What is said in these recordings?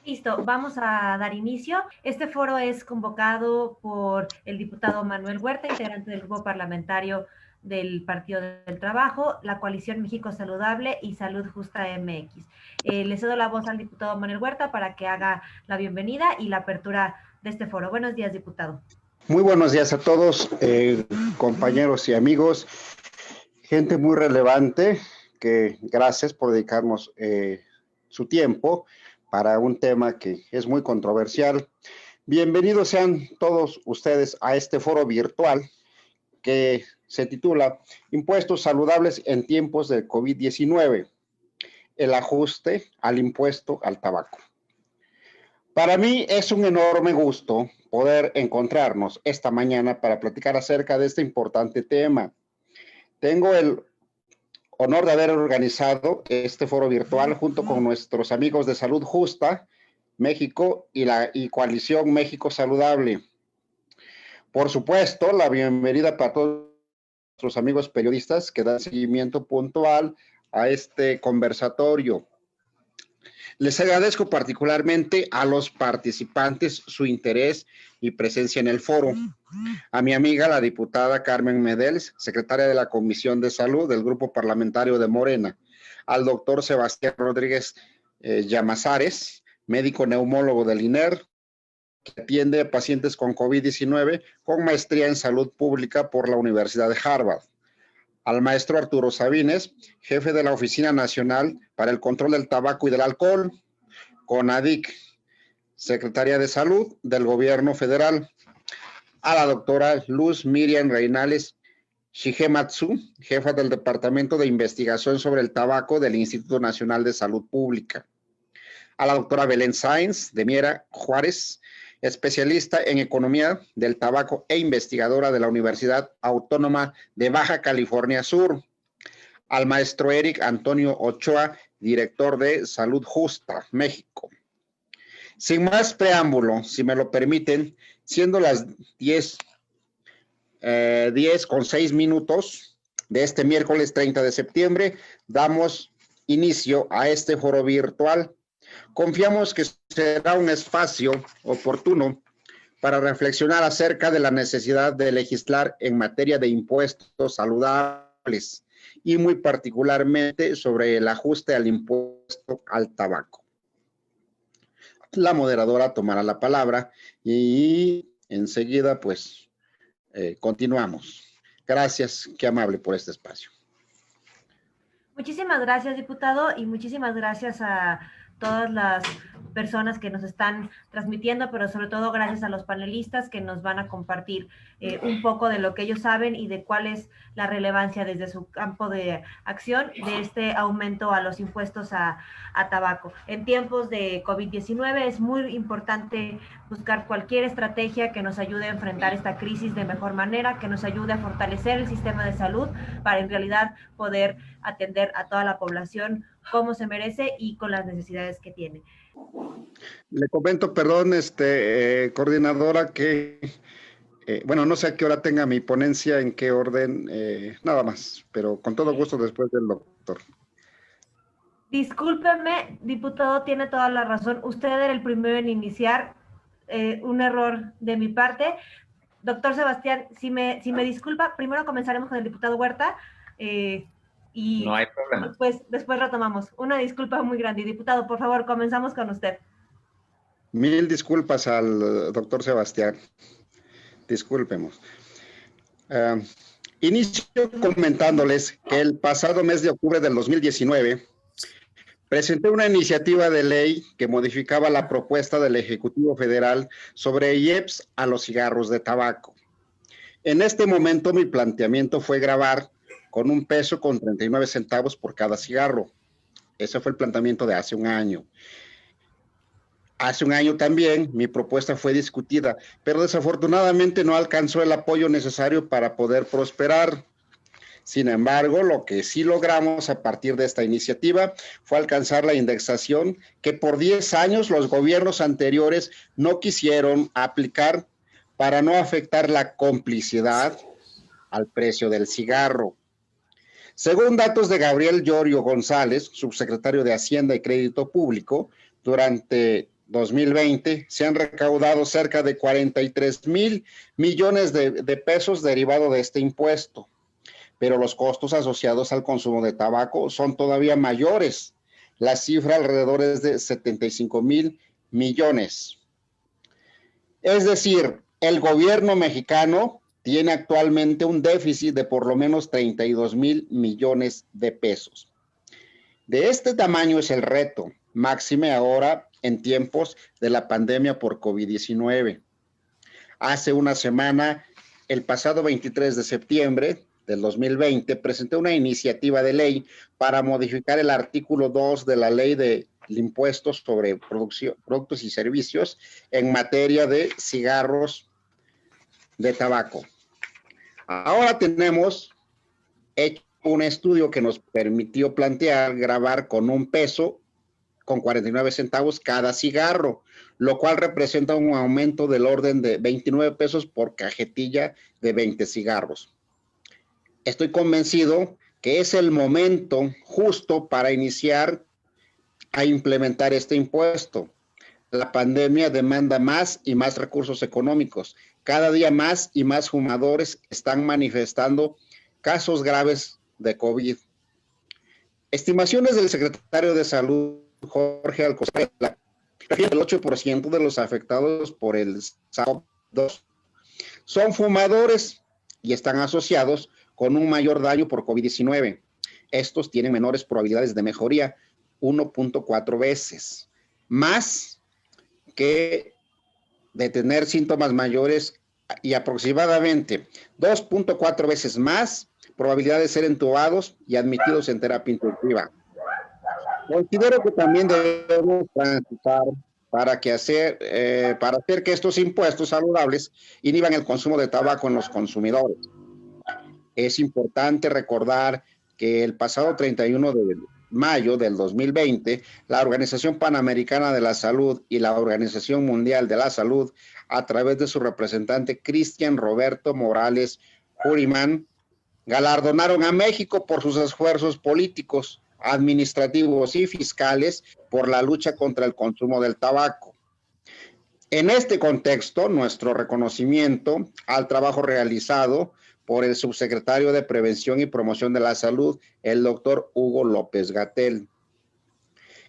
Listo, vamos a dar inicio. Este foro es convocado por el diputado Manuel Huerta, integrante del grupo parlamentario del Partido del Trabajo, la Coalición México Saludable y Salud Justa MX. Le cedo la voz al diputado Manuel Huerta para que haga la bienvenida y la apertura de este foro. Buenos días, diputado. Muy buenos días a todos, compañeros y amigos, gente muy relevante, que gracias por dedicarnos su tiempo para un tema que es muy controversial. Bienvenidos sean todos ustedes a este foro virtual que se titula Impuestos saludables en tiempos de COVID-19, el ajuste al impuesto al tabaco. Para mí es un enorme gusto poder encontrarnos esta mañana para platicar acerca de este importante tema. Tengo el honor de haber organizado este foro virtual junto con nuestros amigos de Salud Justa México y Coalición México Saludable. Por supuesto, la bienvenida para todos nuestros amigos periodistas que dan seguimiento puntual a este conversatorio. Les agradezco particularmente a los participantes su interés y presencia en el foro. A mi amiga, la diputada Carmen Medels, secretaria de la Comisión de Salud del Grupo Parlamentario de Morena. Al doctor Sebastián Rodríguez Llamazares, médico neumólogo del INER, que atiende a pacientes con COVID-19 con maestría en salud pública por la Universidad de Harvard. Al maestro Arturo Sabines, jefe de la Oficina Nacional para el Control del Tabaco y del Alcohol, CONADIC, Secretaría de Salud del Gobierno Federal. A la doctora Luz Miriam Reinales Shigematsu, jefa del Departamento de Investigación sobre el Tabaco del Instituto Nacional de Salud Pública. A la doctora Belén Sáenz de Miera Juárez, especialista en economía del tabaco e investigadora de la Universidad Autónoma de Baja California Sur. Al maestro Eric Antonio Ochoa, director de Salud Justa, México. Sin más preámbulo, si me lo permiten, siendo las 10:06 de este miércoles 30 de septiembre, damos inicio a este foro virtual. Confiamos que será un espacio oportuno para reflexionar acerca de la necesidad de legislar en materia de impuestos saludables y muy particularmente sobre el ajuste al impuesto al tabaco. La moderadora tomará la palabra y enseguida pues continuamos. Gracias, qué amable por este espacio. Muchísimas gracias, diputado, y muchísimas gracias a todas las personas que nos están transmitiendo, pero sobre todo gracias a los panelistas que nos van a compartir un poco de lo que ellos saben y de cuál es la relevancia desde su campo de acción de este aumento a los impuestos a tabaco. En tiempos de COVID-19 es muy importante buscar cualquier estrategia que nos ayude a enfrentar esta crisis de mejor manera, que nos ayude a fortalecer el sistema de salud para en realidad poder atender a toda la población como se merece y con las necesidades que tiene. Le comento, perdón, coordinadora, que bueno, no sé a qué hora tenga mi ponencia, en qué orden, nada más, pero con todo gusto después del doctor. Discúlpeme, diputado, tiene toda la razón. Usted era el primero en iniciar, un error de mi parte. Doctor Sebastián, si me disculpa, primero comenzaremos con el diputado Huerta y no hay problema. Después retomamos. Una disculpa muy grande. Diputado, por favor, comenzamos con usted. Mil disculpas al doctor Sebastián. Discúlpemos. Inicio comentándoles que el pasado mes de octubre del 2019 presenté una iniciativa de ley que modificaba la propuesta del Ejecutivo Federal sobre IEPS a los cigarros de tabaco. En este momento mi planteamiento fue gravar con un peso con 39 centavos por cada cigarro. Ese fue el planteamiento de hace un año. Hace un año también mi propuesta fue discutida, pero desafortunadamente no alcanzó el apoyo necesario para poder prosperar. Sin embargo, lo que sí logramos a partir de esta iniciativa fue alcanzar la indexación que por 10 años los gobiernos anteriores no quisieron aplicar para no afectar la complicidad al precio del cigarro. Según datos de Gabriel Llorio González, subsecretario de Hacienda y Crédito Público, durante 2020 se han recaudado cerca de 43,000 millones de pesos derivado de este impuesto, pero los costos asociados al consumo de tabaco son todavía mayores. La cifra alrededor es de 75,000 millones. Es decir, el gobierno mexicano tiene actualmente un déficit de por lo menos 32,000 millones de pesos. De este tamaño es el reto, máxime ahora en tiempos de la pandemia por COVID-19. Hace una semana, el pasado 23 de septiembre del 2020, presenté una iniciativa de ley para modificar el artículo 2 de la ley de impuestos sobre productos y servicios en materia de cigarros de tabaco. Ahora tenemos hecho un estudio que nos permitió plantear grabar con $1 con 49 centavos cada cigarro, lo cual representa un aumento del orden de 29 pesos por cajetilla de 20 cigarros. Estoy convencido que es el momento justo para iniciar a implementar este impuesto. La pandemia demanda más y más recursos económicos. Cada día más y más fumadores están manifestando casos graves de COVID. Estimaciones del secretario de Salud, Jorge Alcocer, el 8% de los afectados por el SARS-CoV-2 son fumadores y están asociados con un mayor daño por COVID-19. Estos tienen menores probabilidades de mejoría, 1.4 veces, más que de tener síntomas mayores y aproximadamente 2.4 veces más probabilidad de ser entubados y admitidos en terapia intensiva. Considero que también debemos transitar para hacer que estos impuestos saludables inhiban el consumo de tabaco en los consumidores. Es importante recordar que el pasado 31 de mayo del 2020, la Organización Panamericana de la Salud y la Organización Mundial de la Salud, a través de su representante Cristian Roberto Morales Jurimán, galardonaron a México por sus esfuerzos políticos, administrativos y fiscales por la lucha contra el consumo del tabaco. En este contexto, nuestro reconocimiento al trabajo realizado por el subsecretario de Prevención y Promoción de la Salud, el doctor Hugo López-Gatell.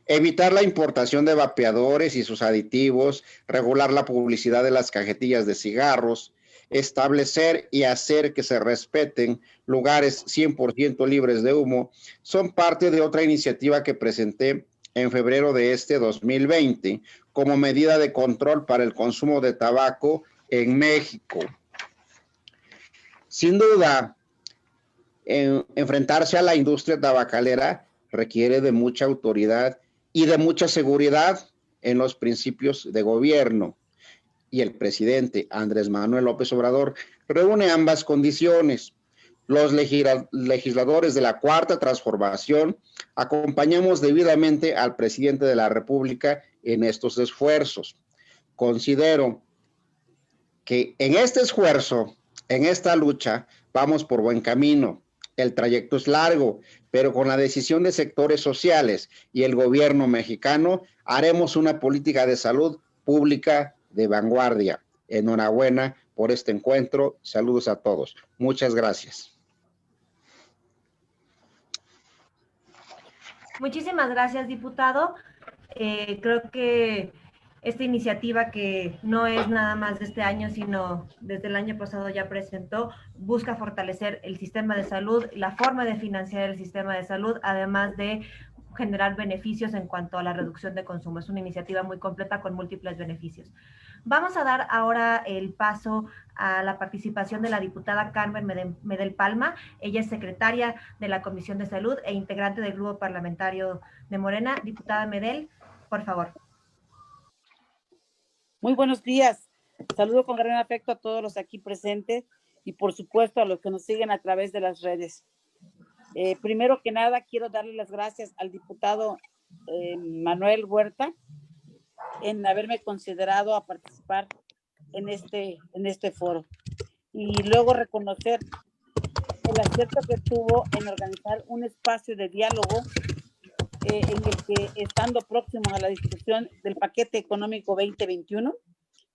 Evitar la importación de vapeadores y sus aditivos, regular la publicidad de las cajetillas de cigarros, establecer y hacer que se respeten lugares 100% libres de humo, son parte de otra iniciativa que presenté en febrero de este 2020 como medida de control para el consumo de tabaco en México. Sin duda, enfrentarse a la industria tabacalera requiere de mucha autoridad y de mucha seguridad en los principios de gobierno. Y el presidente Andrés Manuel López Obrador reúne ambas condiciones. Los legisladores de la Cuarta Transformación acompañamos debidamente al presidente de la República en estos esfuerzos. Considero que en este esfuerzo, en esta lucha, vamos por buen camino. El trayecto es largo, pero con la decisión de sectores sociales y el gobierno mexicano, haremos una política de salud pública de vanguardia. Enhorabuena por este encuentro. Saludos a todos. Muchas gracias. Muchísimas gracias, diputado. Creo que esta iniciativa, que no es nada más de este año, sino desde el año pasado ya presentó, busca fortalecer el sistema de salud, la forma de financiar el sistema de salud, además de generar beneficios en cuanto a la reducción de consumo. Es una iniciativa muy completa con múltiples beneficios. Vamos a dar ahora el paso a la participación de la diputada Carmen Medel Palma. Ella es secretaria de la Comisión de Salud e integrante del grupo parlamentario de Morena. Diputada Medel, por favor. Muy buenos días. Saludo con gran afecto a todos los aquí presentes y por supuesto a los que nos siguen a través de las redes. Primero que nada, quiero darle las gracias al diputado Manuel Huerta en haberme considerado a participar en este foro. Y luego reconocer el acierto que tuvo en organizar un espacio de diálogo en el que, estando próximo a la discusión del paquete económico 2021,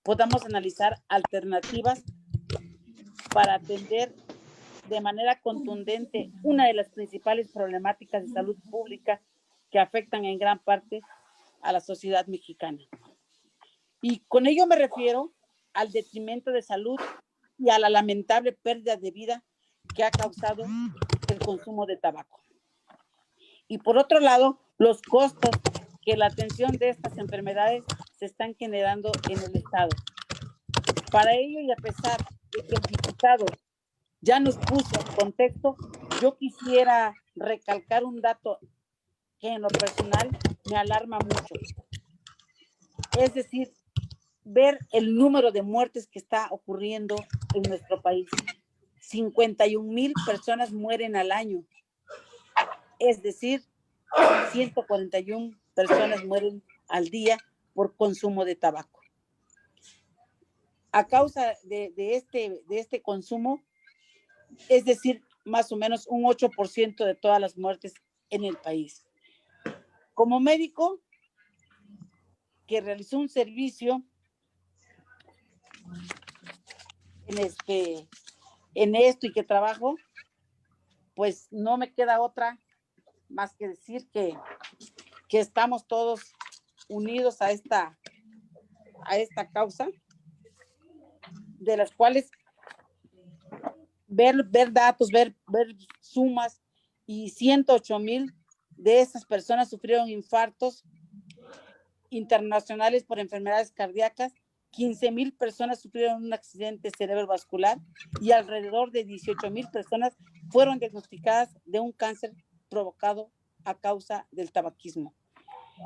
podamos analizar alternativas para atender de manera contundente una de las principales problemáticas de salud pública que afectan en gran parte a la sociedad mexicana. Y con ello me refiero al detrimento de salud y a la lamentable pérdida de vida que ha causado el consumo de tabaco. Y por otro lado, los costos que la atención de estas enfermedades se están generando en el Estado. Para ello, y a pesar de que el diputado ya nos puso en contexto, yo quisiera recalcar un dato que en lo personal me alarma mucho. Es decir, ver el número de muertes que está ocurriendo en nuestro país. 51,000 personas mueren al año. Es decir, 141 personas mueren al día por consumo de tabaco. A causa de este consumo, es decir, más o menos un 8% de todas las muertes en el país. Como médico que realizó un servicio en esto y que trabajo, pues no me queda otra más que decir que estamos todos unidos a esta causa, de las cuales ver datos, ver sumas, y 108,000 de esas personas sufrieron infartos internacionales por enfermedades cardíacas, 15,000 personas sufrieron un accidente cerebrovascular y alrededor de 18,000 personas fueron diagnosticadas de un cáncer provocado a causa del tabaquismo.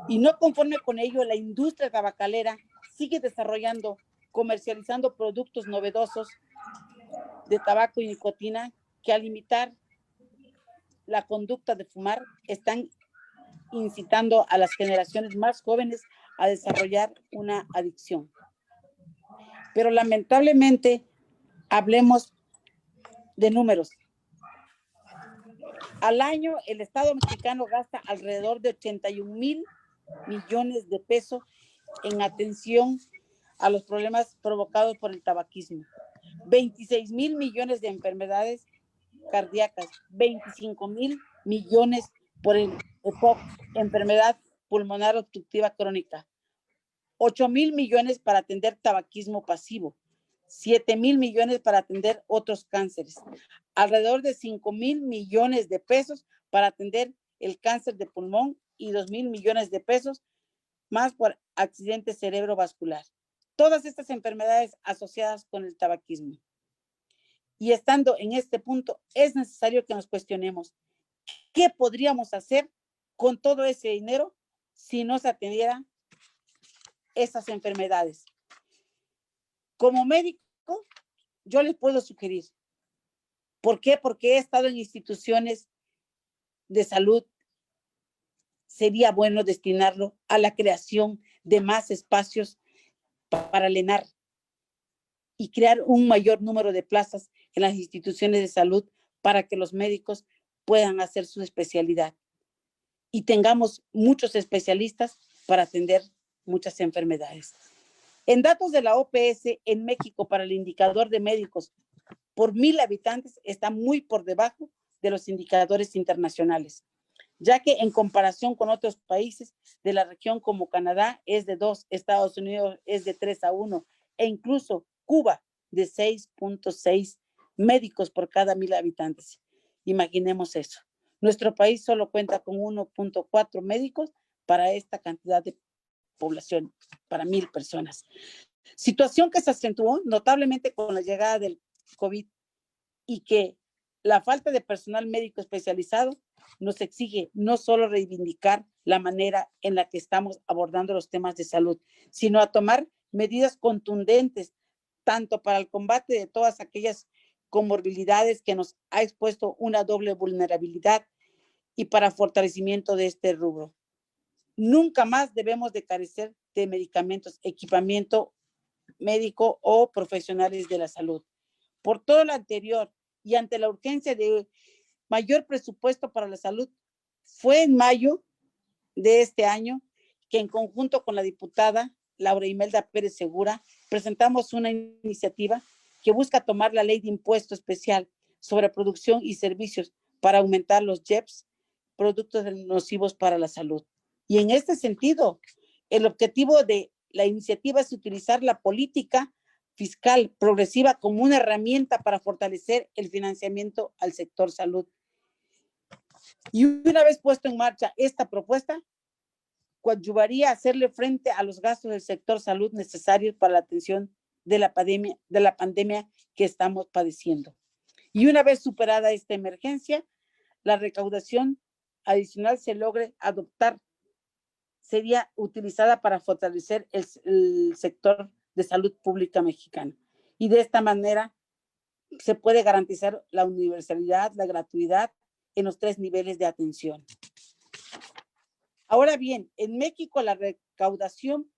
Y no conforme con ello, la industria tabacalera sigue desarrollando, comercializando productos novedosos de tabaco y nicotina que, al limitar la conducta de fumar, están incitando a las generaciones más jóvenes a desarrollar una adicción. Pero lamentablemente, hablemos de números. Al año, el Estado mexicano gasta alrededor de 81,000 millones de pesos en atención a los problemas provocados por el tabaquismo. 26,000 millones de enfermedades cardíacas, 25,000 millones por el EPOC, enfermedad pulmonar obstructiva crónica, 8,000 millones para atender tabaquismo pasivo, 7,000 millones para atender otros cánceres, alrededor de 5,000 millones de pesos para atender el cáncer de pulmón y 2,000 millones de pesos más por accidente cerebrovascular. Todas estas enfermedades asociadas con el tabaquismo. Y estando en este punto, es necesario que nos cuestionemos qué podríamos hacer con todo ese dinero si no se atendiera esas enfermedades. Como médico, yo les puedo sugerir. ¿Por qué? Porque he estado en instituciones de salud. Sería bueno destinarlo a la creación de más espacios para llenar y crear un mayor número de plazas en las instituciones de salud para que los médicos puedan hacer su especialidad y tengamos muchos especialistas para atender muchas enfermedades. En datos de la OPS en México, para el indicador de médicos por 1,000 habitantes, está muy por debajo de los indicadores internacionales, ya que en comparación con otros países de la región como Canadá es de 2, Estados Unidos es de 3-1 e incluso Cuba de 6.6 médicos por cada 1,000 habitantes. Imaginemos eso. Nuestro país solo cuenta con 1.4 médicos para esta cantidad de población, para 1,000 personas. Situación que se acentuó notablemente con la llegada del COVID y que la falta de personal médico especializado nos exige no solo reivindicar la manera en la que estamos abordando los temas de salud, sino a tomar medidas contundentes, tanto para el combate de todas aquellas comorbilidades que nos ha expuesto una doble vulnerabilidad y para fortalecimiento de este rubro. Nunca más debemos de carecer de medicamentos, equipamiento médico o profesionales de la salud. Por todo lo anterior y ante la urgencia de mayor presupuesto para la salud, fue en mayo de este año, que en conjunto con la diputada Laura Imelda Pérez Segura, presentamos una iniciativa que busca tomar la ley de impuesto especial sobre producción y servicios para aumentar los JEPs, productos nocivos para la salud. Y en este sentido, el objetivo de la iniciativa es utilizar la política fiscal progresiva como una herramienta para fortalecer el financiamiento al sector salud. Y una vez puesto en marcha esta propuesta, coadyuvaría a hacerle frente a los gastos del sector salud necesarios para la atención de la pandemia que estamos padeciendo. Y una vez superada esta emergencia, la recaudación adicional se logre adoptar sería utilizada para fortalecer el sector de salud pública mexicana. Y de esta manera se puede garantizar la universalidad, la gratuidad en los 3 niveles de atención. Ahora bien, en México la recaudación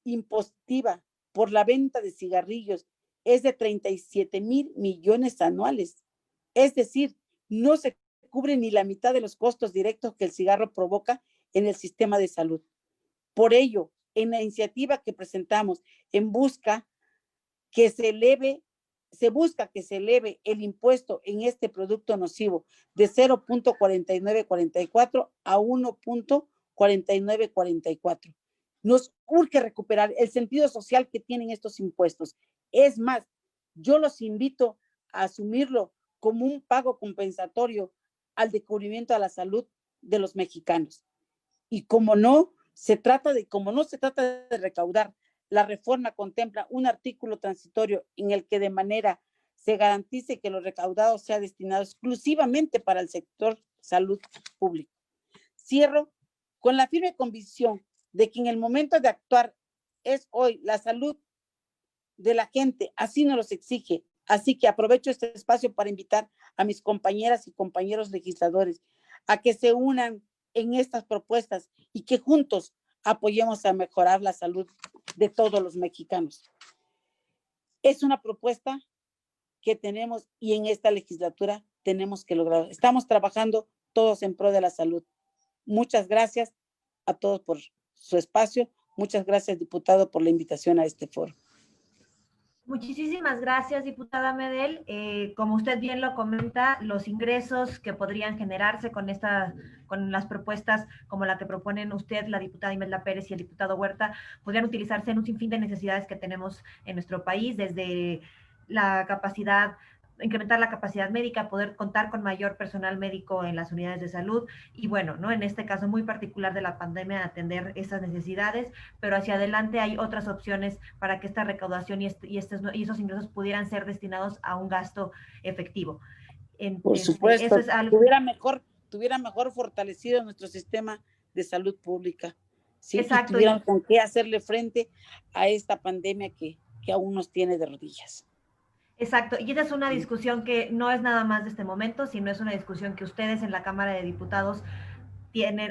impositiva por la venta de cigarrillos es de 37,000 millones anuales. Es decir, no se cubre ni la mitad de los costos directos que el cigarro provoca en el sistema de salud. Por ello, en la iniciativa que presentamos se busca que se eleve el impuesto en este producto nocivo de 0.4944 a 1.4944. Nos urge recuperar el sentido social que tienen estos impuestos. Es más, yo los invito a asumirlo como un pago compensatorio al descubrimiento a la salud de los mexicanos. Y como no se trata de recaudar, la reforma contempla un artículo transitorio en el que de manera se garantice que lo recaudado sea destinado exclusivamente para el sector salud público. Cierro con la firme convicción de que en el momento de actuar es hoy la salud de la gente, así nos los exige. Así que aprovecho este espacio para invitar a mis compañeras y compañeros legisladores a que se unan en estas propuestas y que juntos apoyemos a mejorar la salud de todos los mexicanos. Es una propuesta que tenemos y en esta legislatura tenemos que lograr. Estamos trabajando todos en pro de la salud. Muchas gracias a todos por su espacio. Muchas gracias, diputado, por la invitación a este foro. Muchísimas gracias, diputada Medel. Como usted bien lo comenta, los ingresos que podrían generarse con las propuestas como la que proponen usted, la diputada Imelda Pérez y el diputado Huerta, podrían utilizarse en un sinfín de necesidades que tenemos en nuestro país, desde la capacidad, incrementar la capacidad médica, poder contar con mayor personal médico en las unidades de salud y bueno, ¿no? En este caso muy particular de la pandemia, atender esas necesidades, pero hacia adelante hay otras opciones para que esta recaudación y esos ingresos pudieran ser destinados a un gasto efectivo. Por supuesto, eso es algo... tuviera mejor fortalecido nuestro sistema de salud pública. ¿Sí? Exacto. Y tuvieran con qué hacerle frente a esta pandemia que aún nos tiene de rodillas. Exacto, y esa es una discusión que no es nada más de este momento, sino es una discusión que ustedes en la Cámara de Diputados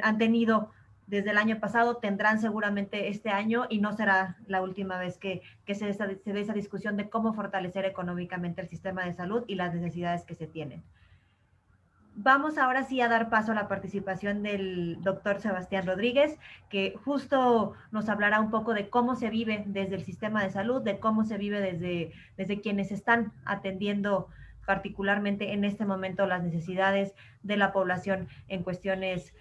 han tenido desde el año pasado, tendrán seguramente este año y no será la última vez que se dé esa discusión de cómo fortalecer económicamente el sistema de salud y las necesidades que se tienen. Vamos ahora sí a dar paso a la participación del doctor Sebastián Rodríguez, que justo nos hablará un poco de cómo se vive desde el sistema de salud, de cómo se vive desde quienes están atendiendo particularmente en este momento las necesidades de la población en cuestiones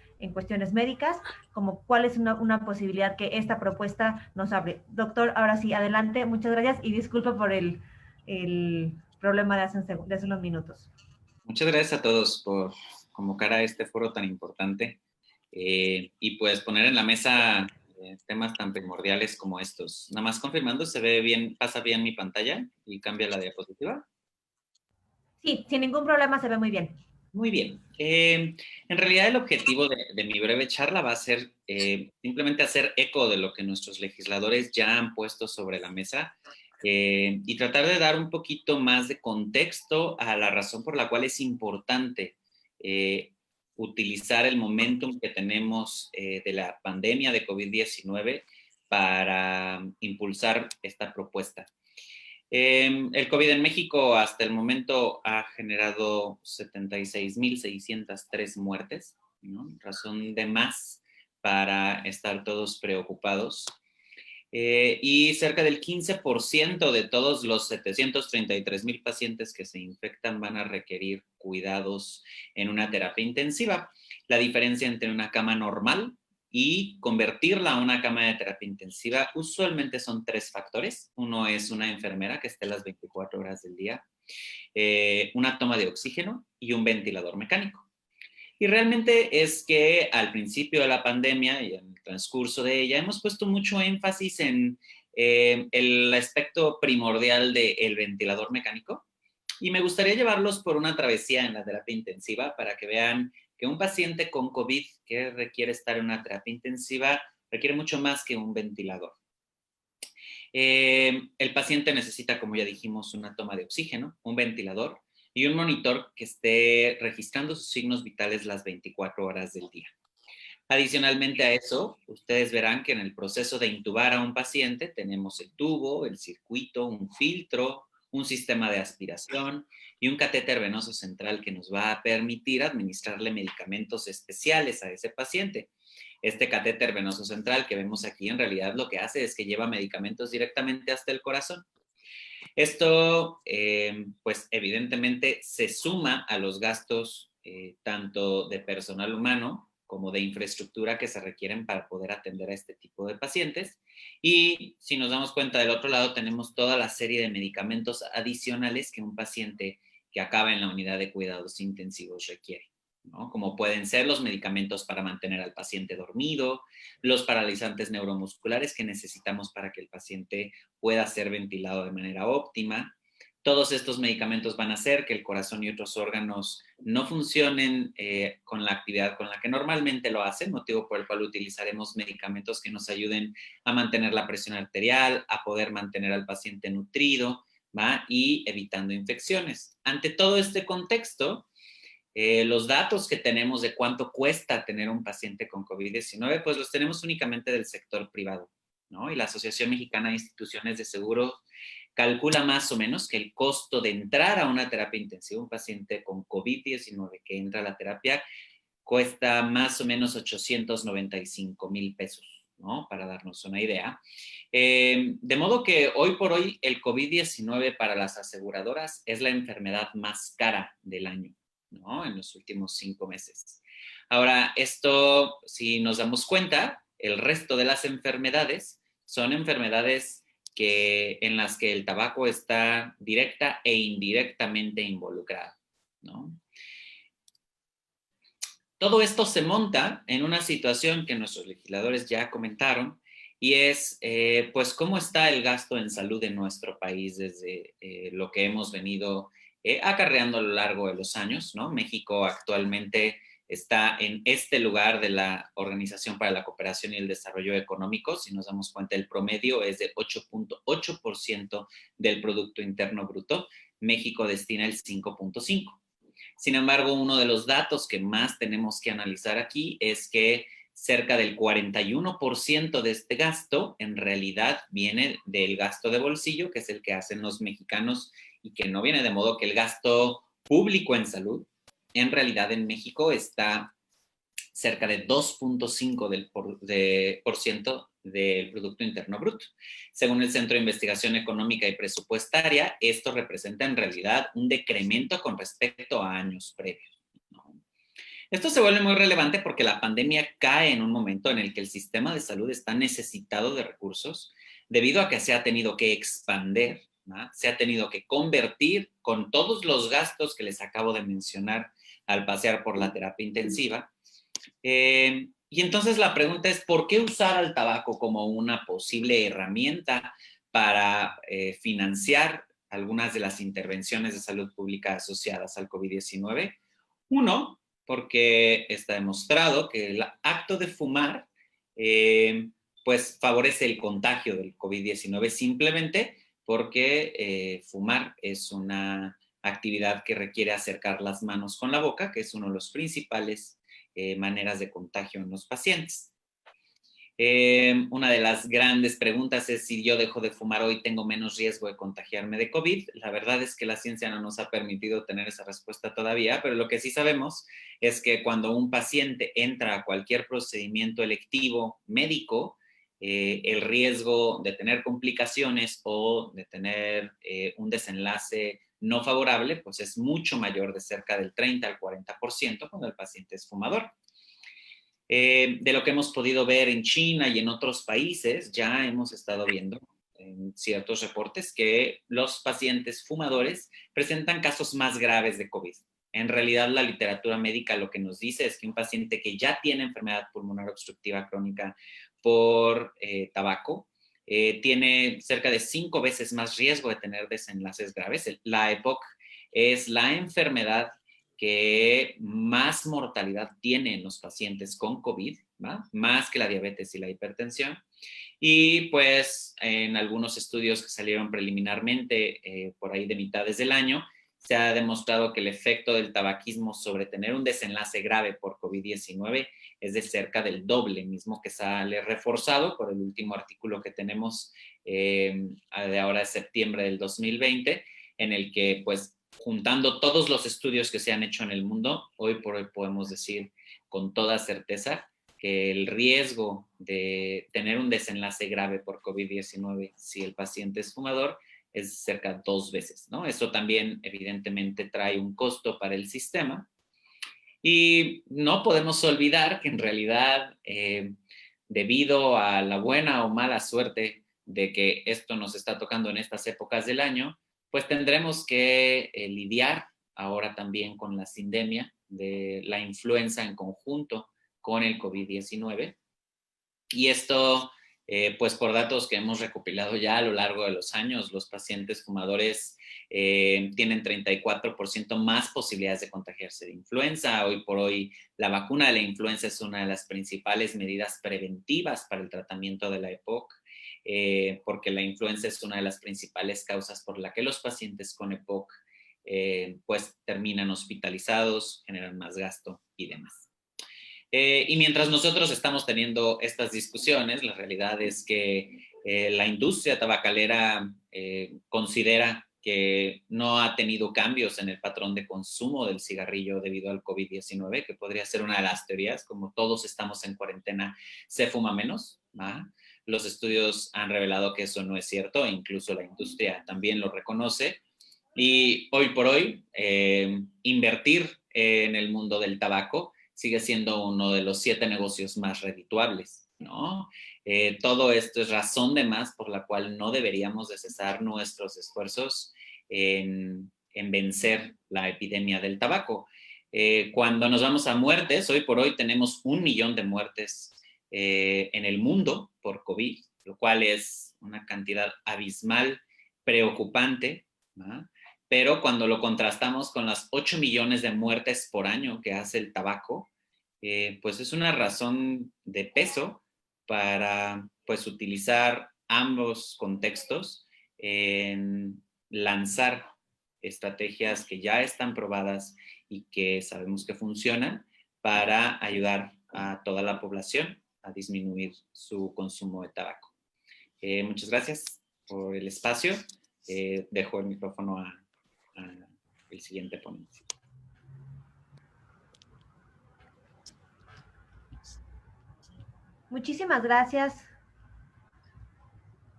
médicas, como cuál es una posibilidad que esta propuesta nos abre. Doctor, ahora sí, adelante, muchas gracias y disculpa por el problema de hace unos minutos. Muchas gracias a todos por convocar a este foro tan importante y pues poner en la mesa temas tan primordiales como estos. Nada más confirmando, ¿se ve bien, pasa bien mi pantalla y cambia la diapositiva? Sí, sin ningún problema se ve muy bien. Muy bien. En realidad el objetivo de mi breve charla va a ser simplemente hacer eco de lo que nuestros legisladores ya han puesto sobre la mesa y tratar de dar un poquito más de contexto a la razón por la cual es importante utilizar el momentum que tenemos de la pandemia de COVID-19 para impulsar esta propuesta. El COVID en México hasta el momento ha generado 76,603 muertes, ¿no? Razón de más para estar todos preocupados. Y cerca del 15% de todos los 733,000 pacientes que se infectan van a requerir cuidados en una terapia intensiva. La diferencia entre una cama normal y convertirla a una cama de terapia intensiva usualmente son 3 factores. Uno es una enfermera que esté las 24 horas del día, una toma de oxígeno y un ventilador mecánico. Y realmente es que al principio de la pandemia y en el transcurso de ella hemos puesto mucho énfasis en el aspecto primordial del ventilador mecánico. Y me gustaría llevarlos por una travesía en la terapia intensiva para que vean que un paciente con COVID que requiere estar en una terapia intensiva requiere mucho más que un ventilador. El paciente necesita, como ya dijimos, una toma de oxígeno, un ventilador y un monitor que esté registrando sus signos vitales las 24 horas del día. Adicionalmente a eso, ustedes verán que en el proceso de intubar a un paciente tenemos el tubo, el circuito, un filtro, un sistema de aspiración y un catéter venoso central que nos va a permitir administrarle medicamentos especiales a ese paciente. Este catéter venoso central que vemos aquí en realidad lo que hace es que lleva medicamentos directamente hasta el corazón. Esto, pues evidentemente se suma a los gastos tanto de personal humano como de infraestructura que se requieren para poder atender a este tipo de pacientes. Y si nos damos cuenta del otro lado, tenemos toda la serie de medicamentos adicionales que un paciente que acaba en la unidad de cuidados intensivos requiere, ¿no? Como pueden ser los medicamentos para mantener al paciente dormido, los paralizantes neuromusculares que necesitamos para que el paciente pueda ser ventilado de manera óptima. Todos estos medicamentos van a hacer que el corazón y otros órganos no funcionen con la actividad con la que normalmente lo hacen, motivo por el cual utilizaremos medicamentos que nos ayuden a mantener la presión arterial, a poder mantener al paciente nutrido, ¿va? Y evitando infecciones. Ante todo este contexto, los datos que tenemos de cuánto cuesta tener un paciente con COVID-19, pues los tenemos únicamente del sector privado, ¿no? Y la Asociación Mexicana de Instituciones de Seguro calcula más o menos que el costo de entrar a una terapia intensiva, un paciente con COVID-19 que entra a la terapia, cuesta más o menos 895,000 pesos, ¿no? Para darnos una idea. De modo que hoy por hoy el COVID-19 para las aseguradoras es la enfermedad más cara del año, ¿no? En los últimos 5 meses. Ahora, esto, si nos damos cuenta, el resto de las enfermedades son enfermedades en las que el tabaco está directa e indirectamente involucrado, ¿no? Todo esto se monta en una situación que nuestros legisladores ya comentaron, y es, pues, cómo está el gasto en salud en nuestro país desde lo que hemos venido acarreando a lo largo de los años, ¿no? México actualmente está en este lugar de la Organización para la Cooperación y el Desarrollo Económico. Si nos damos cuenta, el promedio es de 8.8% del Producto Interno Bruto. México destina el 5.5%. Sin embargo, uno de los datos que más tenemos que analizar aquí es que cerca del 41% de este gasto en realidad viene del gasto de bolsillo, que es el que hacen los mexicanos y que no viene, de modo que el gasto público en salud en realidad en México está cerca de 2.5% del Producto Interno Bruto. Según el Centro de Investigación Económica y Presupuestaria, esto representa en realidad un decremento con respecto a años previos, ¿no? Esto se vuelve muy relevante porque la pandemia cae en un momento en el que el sistema de salud está necesitado de recursos debido a que se ha tenido que expandir, ¿no? Se ha tenido que convertir con todos los gastos que les acabo de mencionar al pasear por la terapia intensiva. Y entonces la pregunta es, ¿por qué usar al tabaco como una posible herramienta para financiar algunas de las intervenciones de salud pública asociadas al COVID-19? Uno, porque está demostrado que el acto de fumar pues favorece el contagio del COVID-19 simplemente porque fumar es una actividad que requiere acercar las manos con la boca, que es uno de los principales maneras de contagio en los pacientes. Una de las grandes preguntas es si yo dejo de fumar hoy, ¿tengo menos riesgo de contagiarme de COVID? La verdad es que la ciencia no nos ha permitido tener esa respuesta todavía, pero lo que sí sabemos es que cuando un paciente entra a cualquier procedimiento electivo médico, el riesgo de tener complicaciones o de tener un desenlace no favorable, pues es mucho mayor, de cerca del 30 al 40% cuando el paciente es fumador. De lo que hemos podido ver en China y en otros países, ya hemos estado viendo en ciertos reportes que los pacientes fumadores presentan casos más graves de COVID. En realidad, la literatura médica lo que nos dice es que un paciente que ya tiene enfermedad pulmonar obstructiva crónica por tabaco tiene cerca de 5 veces más riesgo de tener desenlaces graves. La EPOC es la enfermedad que más mortalidad tiene en los pacientes con COVID, ¿va? Más que la diabetes y la hipertensión. Y pues en algunos estudios que salieron preliminarmente por ahí de mitades del año, se ha demostrado que el efecto del tabaquismo sobre tener un desenlace grave por COVID-19 es de cerca del doble, mismo que sale reforzado por el último artículo que tenemos de ahora de septiembre del 2020, en el que pues juntando todos los estudios que se han hecho en el mundo, hoy por hoy podemos decir con toda certeza que el riesgo de tener un desenlace grave por COVID-19 si el paciente es fumador es cerca de 2 veces, ¿no? Esto también evidentemente trae un costo para el sistema y no podemos olvidar que en realidad debido a la buena o mala suerte de que esto nos está tocando en estas épocas del año, pues tendremos que lidiar ahora también con la sindemia de la influenza en conjunto con el COVID-19. Y esto, pues por datos que hemos recopilado ya a lo largo de los años, los pacientes fumadores tienen 34% más posibilidades de contagiarse de influenza. Hoy por hoy, la vacuna de la influenza es una de las principales medidas preventivas para el tratamiento de la EPOC. Porque la influenza es una de las principales causas por la que los pacientes con EPOC pues terminan hospitalizados, generan más gasto y demás. Y mientras nosotros estamos teniendo estas discusiones, la realidad es que la industria tabacalera considera que no ha tenido cambios en el patrón de consumo del cigarrillo debido al COVID-19, que podría ser una de las teorías, como todos estamos en cuarentena, se fuma menos, ¿va? Los estudios han revelado que eso no es cierto, e incluso la industria también lo reconoce. Y hoy por hoy, invertir en el mundo del tabaco sigue siendo uno de los 7 negocios más redituables, ¿no? Todo esto es razón de más por la cual no deberíamos de cesar nuestros esfuerzos en vencer la epidemia del tabaco. Cuando nos vamos a muertes, hoy por hoy tenemos 1 millón de muertes en el mundo por COVID, lo cual es una cantidad abismal, preocupante, ¿no? Pero cuando lo contrastamos con las 8 millones de muertes por año que hace el tabaco, pues es una razón de peso para pues utilizar ambos contextos en lanzar estrategias que ya están probadas y que sabemos que funcionan para ayudar a toda la población a disminuir su consumo de tabaco. Muchas gracias por el espacio. Dejo el micrófono a el siguiente ponente. Muchísimas gracias,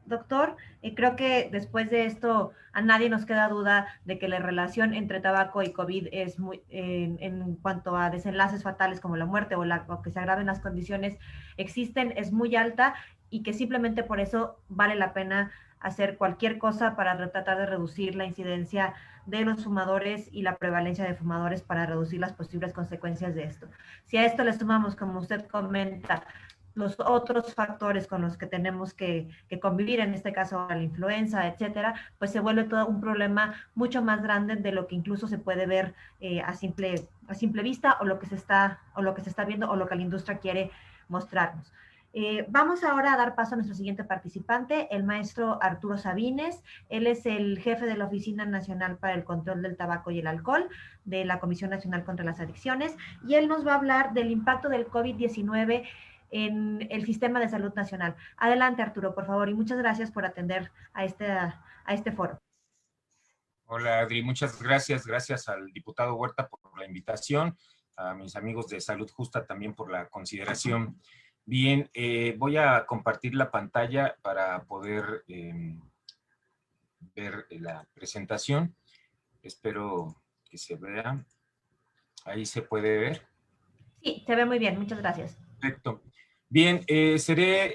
doctor. Creo que después de esto a nadie nos queda duda de que la relación entre tabaco y COVID es muy, en cuanto a desenlaces fatales como la muerte o que se agraven las condiciones existen, es muy alta y que simplemente por eso vale la pena hacer cualquier cosa para tratar de reducir la incidencia de los fumadores y la prevalencia de fumadores para reducir las posibles consecuencias de esto. Si a esto le sumamos, como usted comenta, los otros factores con los que tenemos que convivir, en este caso la influenza, etcétera, pues se vuelve todo un problema mucho más grande de lo que incluso se puede ver a simple vista o lo que se está viendo o lo que la industria quiere mostrarnos. Vamos ahora a dar paso a nuestro siguiente participante, el maestro Arturo Sabines. Él es el jefe de la Oficina Nacional para el Control del Tabaco y el Alcohol de la Comisión Nacional contra las Adicciones, y él nos va a hablar del impacto del COVID-19 en el sistema de salud nacional. Adelante, Arturo, por favor, y muchas gracias por atender a este foro. Hola, Adri, muchas gracias. Gracias al diputado Huerta por la invitación, a mis amigos de Salud Justa también por la consideración. Bien, voy a compartir la pantalla para poder ver la presentación. Espero que se vea. Ahí se puede ver. Sí, se ve muy bien. Muchas gracias. Perfecto. Bien, seré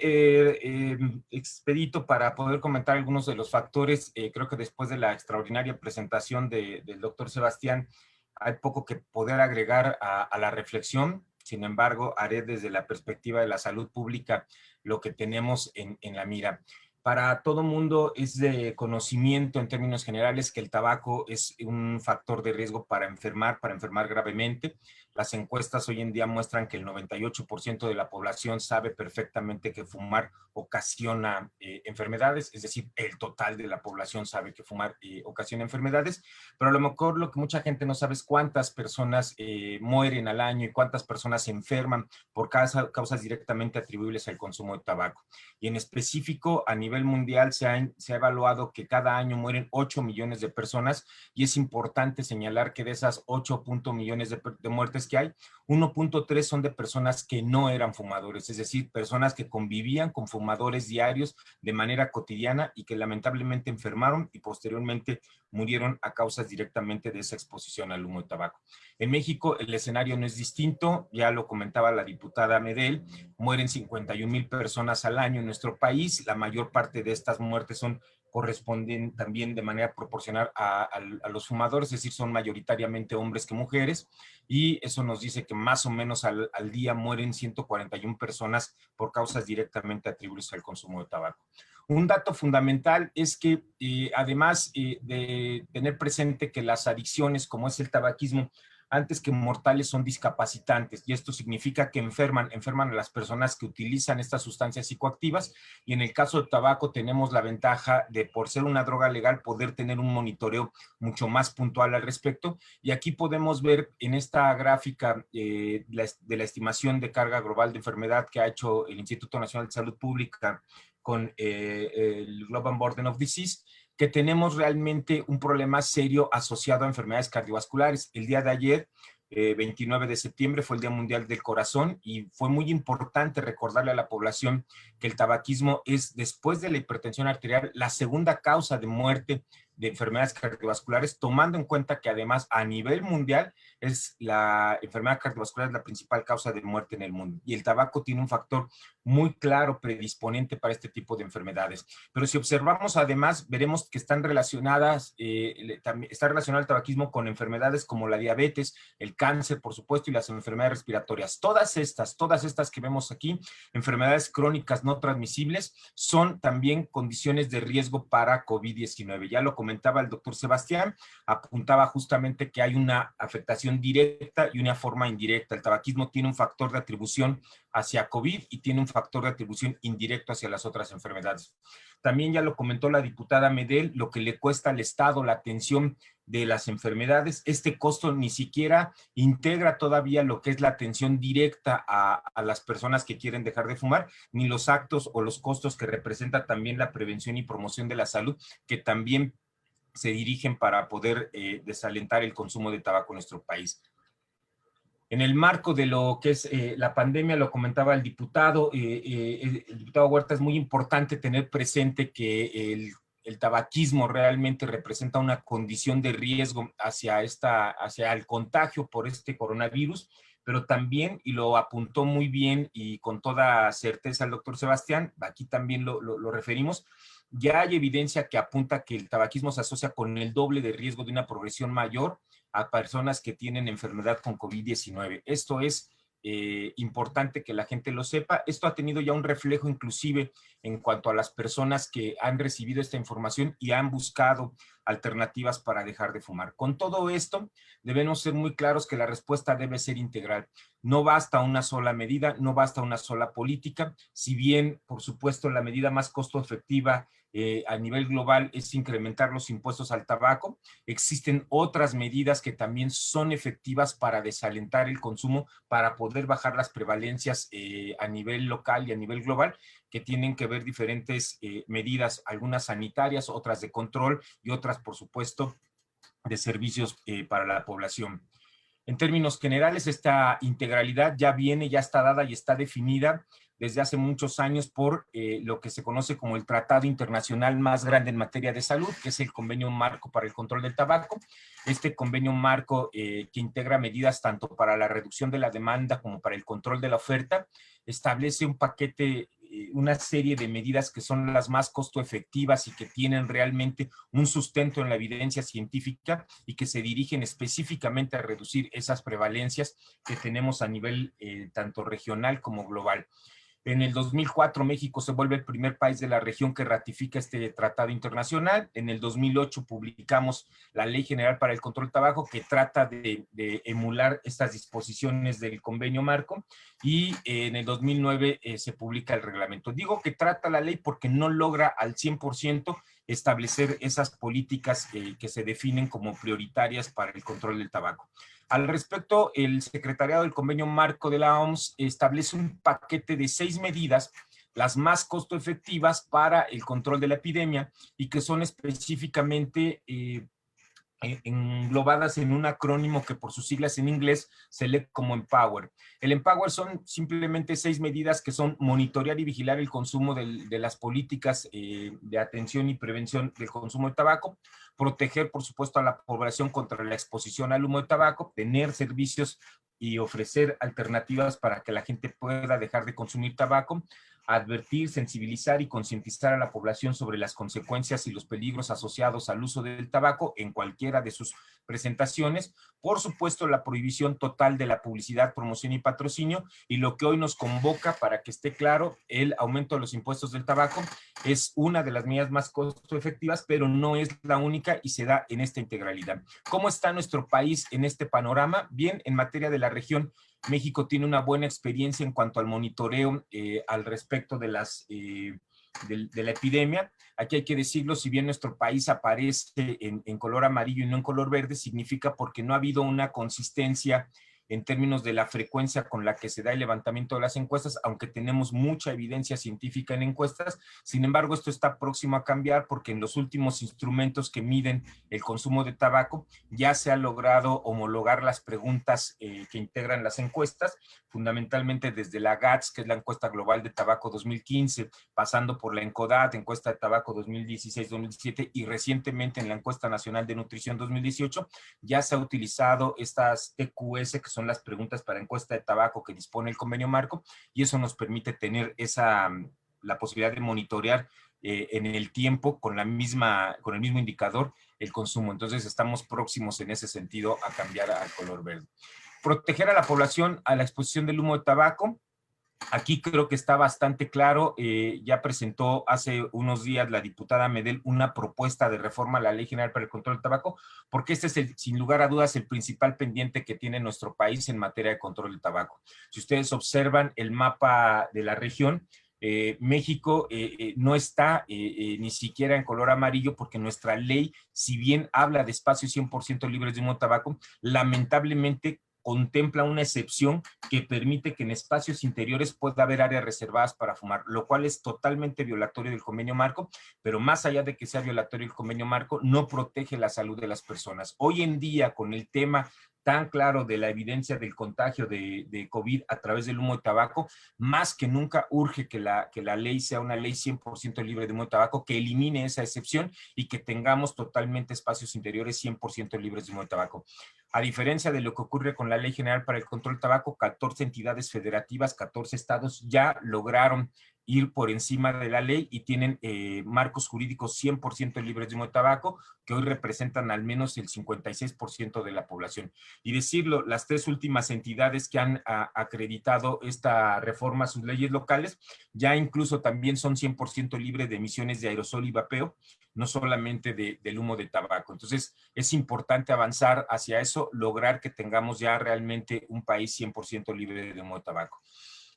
expedito para poder comentar algunos de los factores. Creo que después de la extraordinaria presentación del doctor Sebastián, hay poco que poder agregar a la reflexión. Sin embargo, haré desde la perspectiva de la salud pública lo que tenemos en la mira. Para todo mundo es de conocimiento en términos generales que el tabaco es un factor de riesgo para enfermar gravemente. Las encuestas hoy en día muestran que el 98% de la población sabe perfectamente que fumar ocasiona enfermedades, es decir, el total de la población sabe que fumar ocasiona enfermedades, pero a lo mejor lo que mucha gente no sabe es cuántas personas mueren al año y cuántas personas se enferman por causas directamente atribuibles al consumo de tabaco. Y en específico, a nivel mundial se ha evaluado que cada año mueren 8 millones de personas y es importante señalar que de esas 8 millones de muertes que hay, 1.3 son de personas que no eran fumadores, es decir, personas que convivían con fumadores diarios de manera cotidiana y que lamentablemente enfermaron y posteriormente murieron a causas directamente de esa exposición al humo de tabaco. En México el escenario no es distinto, ya lo comentaba la diputada Medel, mueren 51,000 personas al año en nuestro país, la mayor parte de estas muertes corresponden también de manera proporcional a los fumadores, es decir, son mayoritariamente hombres que mujeres, y eso nos dice que más o menos al día mueren 141 personas por causas directamente atribuibles al consumo de tabaco. Un dato fundamental es que además de tener presente que las adicciones, como es el tabaquismo, antes que mortales son discapacitantes, y esto significa que enferman a las personas que utilizan estas sustancias psicoactivas, y en el caso del tabaco tenemos la ventaja de, por ser una droga legal, poder tener un monitoreo mucho más puntual al respecto, y aquí podemos ver en esta gráfica de la estimación de carga global de enfermedad que ha hecho el Instituto Nacional de Salud Pública con el Global Burden of Disease, que tenemos realmente un problema serio asociado a enfermedades cardiovasculares. El día de ayer, 29 de septiembre, fue el Día Mundial del Corazón y fue muy importante recordarle a la población que el tabaquismo es, después de la hipertensión arterial, la segunda causa de muerte de enfermedades cardiovasculares, tomando en cuenta que además a nivel mundial es la enfermedad cardiovascular la principal causa de muerte en el mundo. Y el tabaco tiene un factor muy claro predisponente para este tipo de enfermedades. Pero si observamos además, veremos que están relacionadas, está relacionado el tabaquismo con enfermedades como la diabetes, el cáncer, por supuesto, y las enfermedades respiratorias. Todas estas que vemos aquí, enfermedades crónicas no transmisibles, son también condiciones de riesgo para COVID-19. Ya lo comentaba el doctor Sebastián, apuntaba justamente que hay una afectación directa y una forma indirecta. El tabaquismo tiene un factor de atribución hacia COVID y tiene un factor de atribución indirecto hacia las otras enfermedades. También ya lo comentó la diputada Medel, lo que le cuesta al Estado la atención de las enfermedades. Este costo ni siquiera integra todavía lo que es la atención directa a las personas que quieren dejar de fumar, ni los actos o los costos que representa también la prevención y promoción de la salud, que también se dirigen para poder desalentar el consumo de tabaco en nuestro país. En el marco de lo que es la pandemia, lo comentaba el diputado Huerta, es muy importante tener presente que el tabaquismo realmente representa una condición de riesgo hacia el contagio por este coronavirus, pero también, y lo apuntó muy bien y con toda certeza el doctor Sebastián, aquí también lo referimos, ya hay evidencia que apunta que el tabaquismo se asocia con el doble de riesgo de una progresión mayor a personas que tienen enfermedad con COVID-19. Esto es importante que la gente lo sepa. Esto ha tenido ya un reflejo inclusive en cuanto a las personas que han recibido esta información y han buscado alternativas para dejar de fumar. Con todo esto, debemos ser muy claros que la respuesta debe ser integral. No basta una sola medida, no basta una sola política, si bien, por supuesto, la medida más costo efectiva a nivel global es incrementar los impuestos al tabaco. Existen otras medidas que también son efectivas para desalentar el consumo, para poder bajar las prevalencias a nivel local y a nivel global, que tienen que ver diferentes medidas, algunas sanitarias, otras de control y otras, por supuesto, de servicios para la población. En términos generales, esta integralidad ya está dada y está definida desde hace muchos años por lo que se conoce como el tratado internacional más grande en materia de salud, que es el Convenio Marco para el Control del Tabaco. Este convenio marco que integra medidas tanto para la reducción de la demanda como para el control de la oferta, establece un paquete, una serie de medidas que son las más costo efectivas y que tienen realmente un sustento en la evidencia científica y que se dirigen específicamente a reducir esas prevalencias que tenemos a nivel tanto regional como global. En el 2004, México se vuelve el primer país de la región que ratifica este tratado internacional. En el 2008 publicamos la Ley General para el Control del Tabaco, que trata de emular estas disposiciones del convenio marco, y en el 2009 se publica el reglamento. Digo que trata la ley porque no logra al 100% establecer esas políticas que se definen como prioritarias para el control del tabaco. Al respecto, el Secretariado del Convenio Marco de la OMS establece un paquete de 6 medidas, las más costo efectivas para el control de la epidemia y que son específicamente englobadas en un acrónimo que por sus siglas en inglés se lee como Empower. El Empower son simplemente 6 medidas que son monitorear y vigilar el consumo de las políticas de atención y prevención del consumo de tabaco, proteger, por supuesto, a la población contra la exposición al humo de tabaco, tener servicios y ofrecer alternativas para que la gente pueda dejar de consumir tabaco, advertir, sensibilizar y concientizar a la población sobre las consecuencias y los peligros asociados al uso del tabaco en cualquiera de sus presentaciones. Por supuesto, la prohibición total de la publicidad, promoción y patrocinio, y lo que hoy nos convoca, para que esté claro, el aumento de los impuestos del tabaco es una de las medidas más costo efectivas, pero no es la única y se da en esta integralidad. ¿Cómo está nuestro país en este panorama? Bien, en materia de la región, México tiene una buena experiencia en cuanto al monitoreo al respecto de la epidemia. Aquí hay que decirlo, si bien nuestro país aparece en color amarillo y no en color verde, significa porque no ha habido una consistencia en términos de la frecuencia con la que se da el levantamiento de las encuestas, aunque tenemos mucha evidencia científica en encuestas. Sin embargo, esto está próximo a cambiar porque en los últimos instrumentos que miden el consumo de tabaco ya se ha logrado homologar las preguntas que integran las encuestas, fundamentalmente desde la GATS, que es la encuesta global de tabaco 2015, pasando por la ENCODAT, encuesta de tabaco 2016-2017, y recientemente en la encuesta nacional de nutrición 2018, ya se ha utilizado estas TQS, que son las preguntas para encuesta de tabaco que dispone el convenio marco, y eso nos permite tener la posibilidad de monitorear en el tiempo con el mismo indicador el consumo. Entonces estamos próximos en ese sentido a cambiar al color verde. Proteger a la población a la exposición del humo de tabaco. Aquí creo que está bastante claro. Ya presentó hace unos días la diputada Medel una propuesta de reforma a la Ley General para el Control del Tabaco, porque este es, sin lugar a dudas, el principal pendiente que tiene nuestro país en materia de control del tabaco. Si ustedes observan el mapa de la región, México no está ni siquiera en color amarillo, porque nuestra ley, si bien habla de espacios 100% libres de humo de tabaco, lamentablemente contempla una excepción que permite que en espacios interiores pueda haber áreas reservadas para fumar, lo cual es totalmente violatorio del convenio marco, pero más allá de que sea violatorio del convenio marco, no protege la salud de las personas. Hoy en día, con el tema tan claro de la evidencia del contagio de COVID a través del humo de tabaco, más que nunca urge que la ley sea una ley 100% libre de humo de tabaco, que elimine esa excepción y que tengamos totalmente espacios interiores 100% libres de humo de tabaco. A diferencia de lo que ocurre con la Ley General para el Control del Tabaco, 14 entidades federativas, 14 estados ya lograron ir por encima de la ley y tienen marcos jurídicos 100% libres de humo de tabaco, que hoy representan al menos el 56% de la población. Y decirlo, las 3 últimas entidades que han acreditado esta reforma a sus leyes locales, ya incluso también son 100% libres de emisiones de aerosol y vapeo, no solamente del humo de tabaco. Entonces, es importante avanzar hacia eso, lograr que tengamos ya realmente un país 100% libre de humo de tabaco.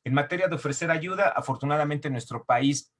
En materia de ofrecer ayuda, afortunadamente nuestro país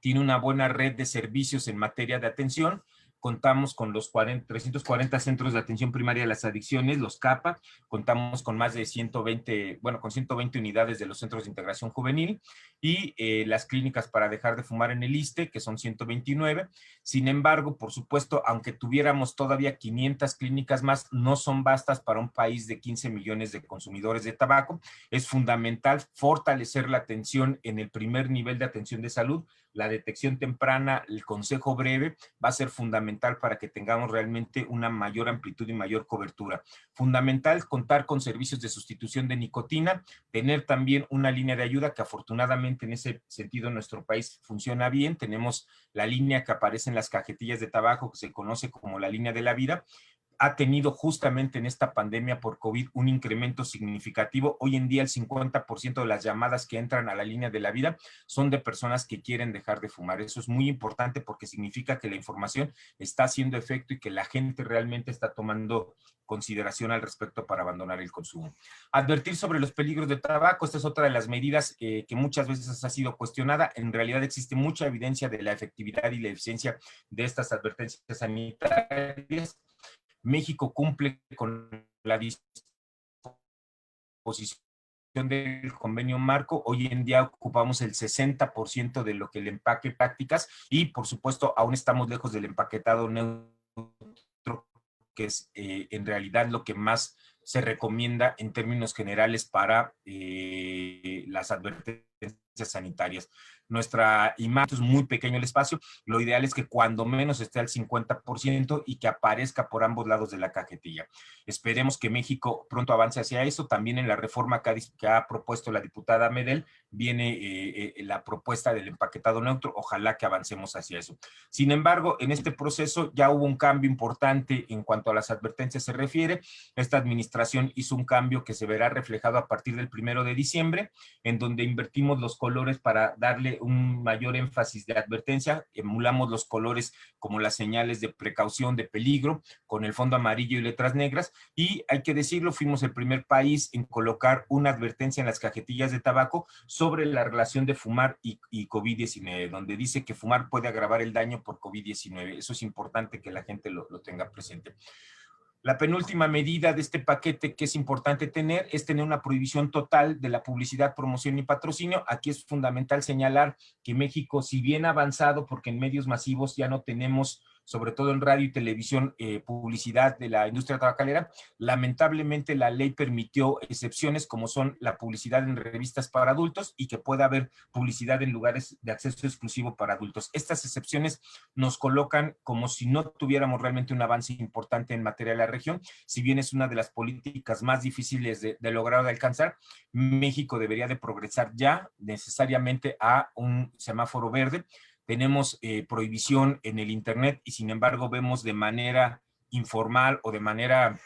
tiene una buena red de servicios en materia de atención. Contamos con los 340 centros de atención primaria de las adicciones, los CAPA. Contamos con más de 120, bueno, con 120 unidades de los centros de integración juvenil y las clínicas para dejar de fumar en el ISSSTE, que son 129. Sin embargo, por supuesto, aunque tuviéramos todavía 500 clínicas más, no son bastas para un país de 15 millones de consumidores de tabaco. Es fundamental fortalecer la atención en el primer nivel de atención de salud. La detección temprana, el consejo breve, va a ser fundamental para que tengamos realmente una mayor amplitud y mayor cobertura. Fundamental contar con servicios de sustitución de nicotina, tener también una línea de ayuda que afortunadamente en ese sentido en nuestro país funciona bien. Tenemos la línea que aparece en las cajetillas de tabaco que se conoce como la línea de la vida. Ha tenido justamente en esta pandemia por COVID un incremento significativo. Hoy en día el 50% de las llamadas que entran a la línea de la vida son de personas que quieren dejar de fumar. Eso es muy importante porque significa que la información está haciendo efecto y que la gente realmente está tomando consideración al respecto para abandonar el consumo. Advertir sobre los peligros del tabaco, esta es otra de las medidas que muchas veces ha sido cuestionada. En realidad existe mucha evidencia de la efectividad y la eficiencia de estas advertencias sanitarias. México cumple con la disposición del convenio marco. Hoy en día ocupamos el 60% de lo que el empaque prácticas y, por supuesto, aún estamos lejos del empaquetado neutro, que es en realidad lo que más se recomienda en términos generales para las advertencias sanitarias. Nuestra imagen es muy pequeño el espacio, lo ideal es que cuando menos esté al 50% y que aparezca por ambos lados de la cajetilla. Esperemos que México pronto avance hacia eso. También en la reforma que ha propuesto la diputada Medel viene la propuesta del empaquetado neutro, ojalá que avancemos hacia eso. Sin embargo, en este proceso ya hubo un cambio importante en cuanto a las advertencias se refiere. Esta administración hizo un cambio que se verá reflejado a partir del 1 de diciembre, en donde invertimos los colores para darle un mayor énfasis de advertencia, emulamos los colores como las señales de precaución, de peligro, con el fondo amarillo y letras negras, y hay que decirlo, fuimos el primer país en colocar una advertencia en las cajetillas de tabaco sobre la relación de fumar y COVID-19, donde dice que fumar puede agravar el daño por COVID-19. Eso es importante que la gente lo tenga presente. La penúltima medida de este paquete que es importante tener es tener una prohibición total de la publicidad, promoción y patrocinio. Aquí es fundamental señalar que México, si bien ha avanzado, porque en medios masivos ya no tenemos, sobre todo en radio y televisión, publicidad de la industria tabacalera, lamentablemente la ley permitió excepciones como son la publicidad en revistas para adultos y que pueda haber publicidad en lugares de acceso exclusivo para adultos. Estas excepciones nos colocan como si no tuviéramos realmente un avance importante en materia de la región. Si bien es una de las políticas más difíciles de lograr o de alcanzar, México debería de progresar ya necesariamente a un semáforo verde. Tenemos prohibición en el Internet y sin embargo vemos de manera informal o de manera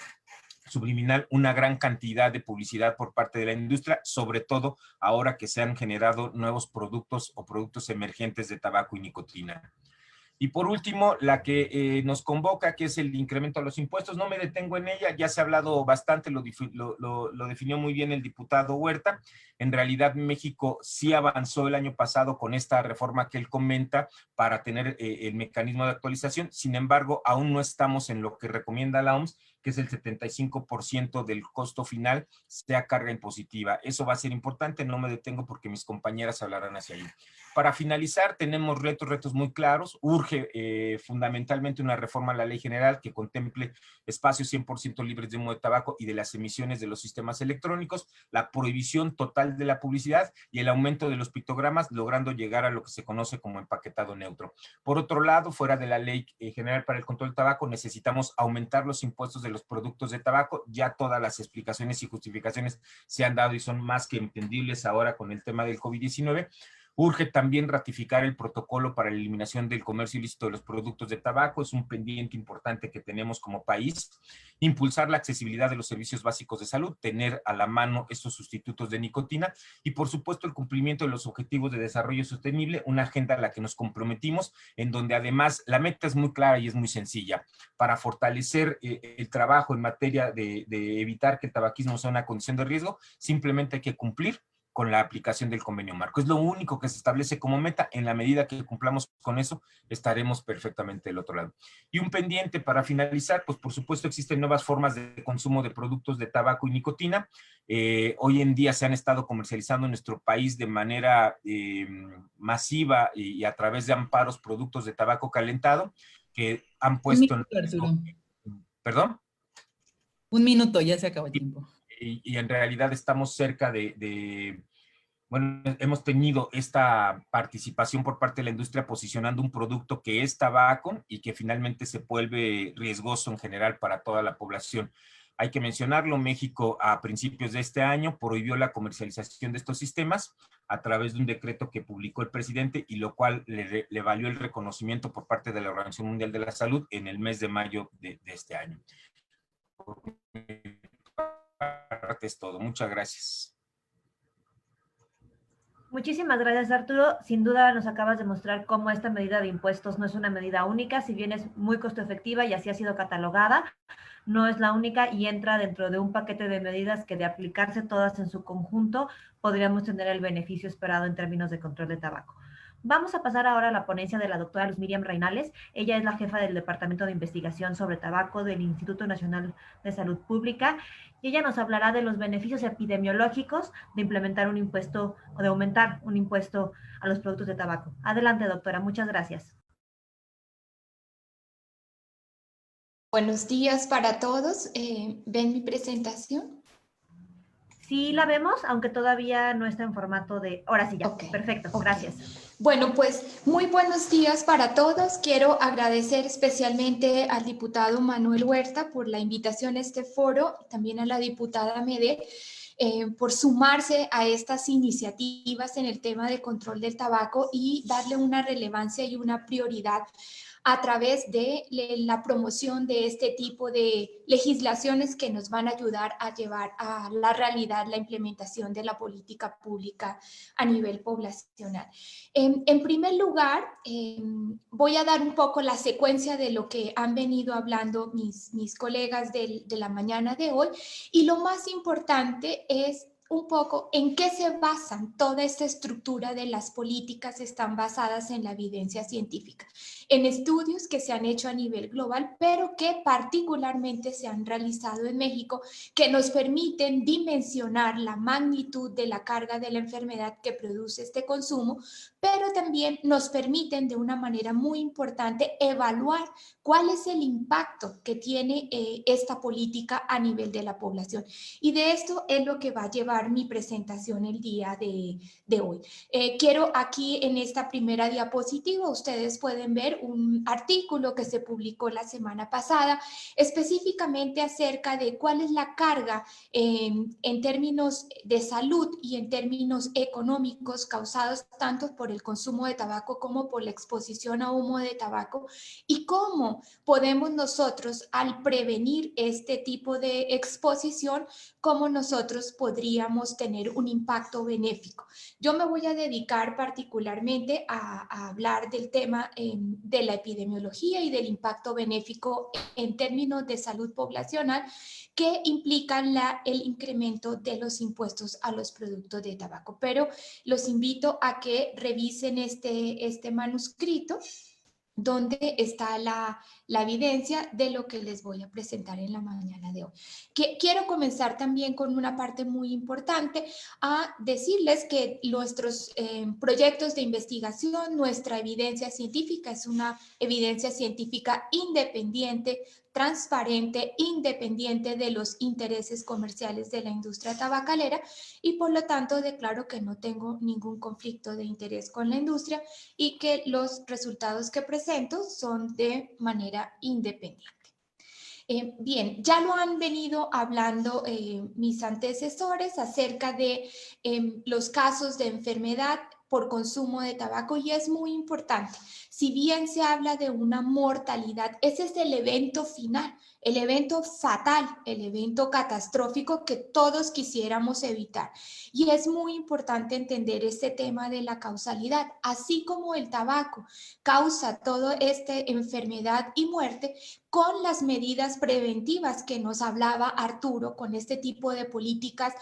subliminal una gran cantidad de publicidad por parte de la industria, sobre todo ahora que se han generado nuevos productos o productos emergentes de tabaco y nicotina. Y por último, la que nos convoca, que es el incremento a los impuestos. No me detengo en ella, ya se ha hablado bastante, lo definió muy bien el diputado Huerta. En realidad, México sí avanzó el año pasado con esta reforma que él comenta para tener el mecanismo de actualización. Sin embargo, aún no estamos en lo que recomienda la OMS, que es el 75% del costo final sea carga impositiva. Eso va a ser importante, no me detengo porque mis compañeras hablarán hacia ahí. Para finalizar, tenemos retos muy claros. Urge fundamentalmente una reforma a la ley general que contemple espacios 100% libres de humo de tabaco y de las emisiones de los sistemas electrónicos, la prohibición total de la publicidad y el aumento de los pictogramas, logrando llegar a lo que se conoce como empaquetado neutro. Por otro lado, fuera de la ley general para el control del tabaco, necesitamos aumentar los impuestos de los productos de tabaco. Ya todas las explicaciones y justificaciones se han dado y son más que entendibles ahora con el tema del COVID-19. Urge también ratificar el protocolo para la eliminación del comercio ilícito de los productos de tabaco, es un pendiente importante que tenemos como país. Impulsar la accesibilidad de los servicios básicos de salud, tener a la mano estos sustitutos de nicotina y, por supuesto, el cumplimiento de los objetivos de desarrollo sostenible, una agenda a la que nos comprometimos, en donde además la meta es muy clara y es muy sencilla. Para fortalecer el trabajo en materia de evitar que el tabaquismo sea una condición de riesgo, simplemente hay que cumplir con la aplicación del convenio marco. Es lo único que se establece como meta. En la medida que cumplamos con eso, estaremos perfectamente del otro lado. Y un pendiente para finalizar, pues por supuesto existen nuevas formas de consumo de productos de tabaco y nicotina. Hoy en día se han estado comercializando en nuestro país de manera masiva y a través de amparos productos de tabaco calentado que han puesto en riesgo. ¿Perdón? Un minuto, ya se acabó el tiempo. Y en realidad estamos cerca bueno, hemos tenido esta participación por parte de la industria posicionando un producto que es tabaco y que finalmente se vuelve riesgoso en general para toda la población. Hay que mencionarlo, México a principios de este año prohibió la comercialización de estos sistemas a través de un decreto que publicó el presidente y lo cual le valió el reconocimiento por parte de la Organización Mundial de la Salud en el mes de mayo de este año. Es todo. Muchas gracias. Muchísimas gracias, Arturo. Sin duda nos acabas de mostrar cómo esta medida de impuestos no es una medida única, si bien es muy costo efectiva y así ha sido catalogada, no es la única y entra dentro de un paquete de medidas que de aplicarse todas en su conjunto podríamos tener el beneficio esperado en términos de control de tabaco. Vamos a pasar ahora a la ponencia de la doctora Luz Miriam Reinales. Ella es la jefa del Departamento de Investigación sobre Tabaco del Instituto Nacional de Salud Pública y ella nos hablará de los beneficios epidemiológicos de implementar un impuesto o de aumentar un impuesto a los productos de tabaco. Adelante, doctora. Muchas gracias. Buenos días para todos. ¿Ven mi presentación? Sí la vemos, aunque todavía no está en formato de... Ahora sí ya. Okay. Perfecto. Okay. Gracias. Bueno, pues muy buenos días para todos. Quiero agradecer especialmente al diputado Manuel Huerta por la invitación a este foro, también a la diputada Mede, por sumarse a estas iniciativas en el tema de control del tabaco y darle una relevancia y una prioridad a través de la promoción de este tipo de legislaciones que nos van a ayudar a llevar a la realidad la implementación de la política pública a nivel poblacional. En primer lugar, voy a dar un poco la secuencia de lo que han venido hablando mis colegas de la mañana de hoy y lo más importante es un poco en qué se basan toda esta estructura de las políticas están basadas en la evidencia científica, en estudios que se han hecho a nivel global, pero que particularmente se han realizado en México, que nos permiten dimensionar la magnitud de la carga de la enfermedad que produce este consumo, pero también nos permiten de una manera muy importante evaluar cuál es el impacto que tiene esta política a nivel de la población. Y de esto es lo que va a llevar mi presentación el día de hoy. Quiero aquí en esta primera diapositiva, ustedes pueden ver un artículo que se publicó la semana pasada, específicamente acerca de cuál es la carga en términos de salud y en términos económicos causados tanto por el consumo de tabaco como por la exposición a humo de tabaco y cómo podemos nosotros al prevenir este tipo de exposición, cómo nosotros podríamos tener un impacto benéfico. Yo me voy a dedicar particularmente a hablar del tema de la epidemiología y del impacto benéfico en términos de salud poblacional que implican el incremento de los impuestos a los productos de tabaco. Pero los invito a que revisen este manuscrito donde está la evidencia de lo que les voy a presentar en la mañana de hoy. Quiero comenzar también con una parte muy importante a decirles que nuestros proyectos de investigación, nuestra evidencia científica es una evidencia científica independiente, transparente, independiente de los intereses comerciales de la industria tabacalera y por lo tanto declaro que no tengo ningún conflicto de interés con la industria y que los resultados que presento son de manera independiente. Bien, ya lo han venido hablando mis antecesores acerca de los casos de enfermedad por consumo de tabaco, y es muy importante. Si bien se habla de una mortalidad, ese es el evento final, el evento fatal, el evento catastrófico que todos quisiéramos evitar. Y es muy importante entender este tema de la causalidad. Así como el tabaco causa toda esta enfermedad y muerte, con las medidas preventivas que nos hablaba Arturo, con este tipo de políticas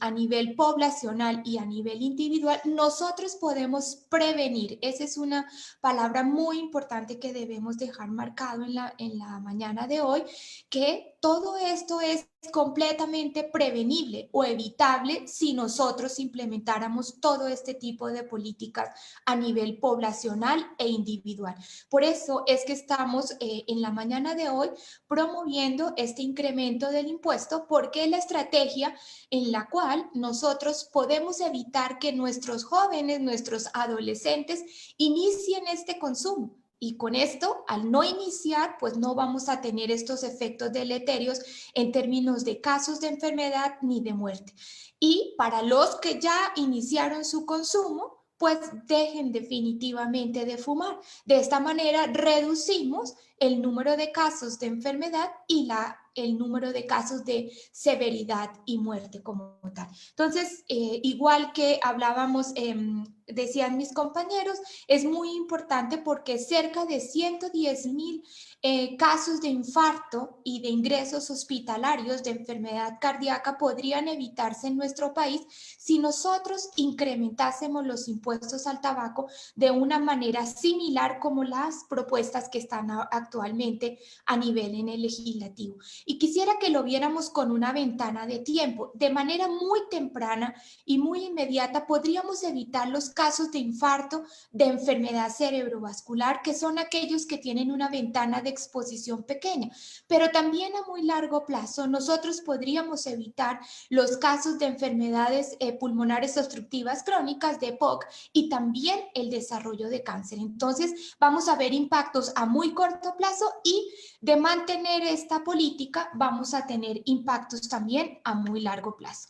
a nivel poblacional y a nivel individual, nosotros podemos prevenir. Esa es una palabra muy importante que debemos dejar marcado en la mañana de hoy, que todo esto es completamente prevenible o evitable si nosotros implementáramos todo este tipo de políticas a nivel poblacional e individual. Por eso es que estamos en la mañana de hoy promoviendo este incremento del impuesto, porque es la estrategia en la cual nosotros podemos evitar que nuestros jóvenes, nuestros adolescentes inicien este consumo. Y con esto, al no iniciar, pues no vamos a tener estos efectos deleterios en términos de casos de enfermedad ni de muerte. Y para los que ya iniciaron su consumo, pues dejen definitivamente de fumar. De esta manera reducimos el número de casos de enfermedad y el número de casos de severidad y muerte como tal. Entonces, igual que hablábamos, decían mis compañeros, es muy importante porque cerca de 110,000 casos de infarto y de ingresos hospitalarios de enfermedad cardíaca podrían evitarse en nuestro país si nosotros incrementásemos los impuestos al tabaco de una manera similar como las propuestas que están actualmente a nivel en el legislativo. Y quisiera que lo viéramos con una ventana de tiempo. De manera muy temprana y muy inmediata podríamos evitar los casos de infarto, de enfermedad cerebrovascular, que son aquellos que tienen una ventana de exposición pequeña. Pero también a muy largo plazo nosotros podríamos evitar los casos de enfermedades pulmonares obstructivas crónicas, de EPOC, y también el desarrollo de cáncer. Entonces vamos a ver impactos a muy corto plazo, y de mantener esta política vamos a tener impactos también a muy largo plazo.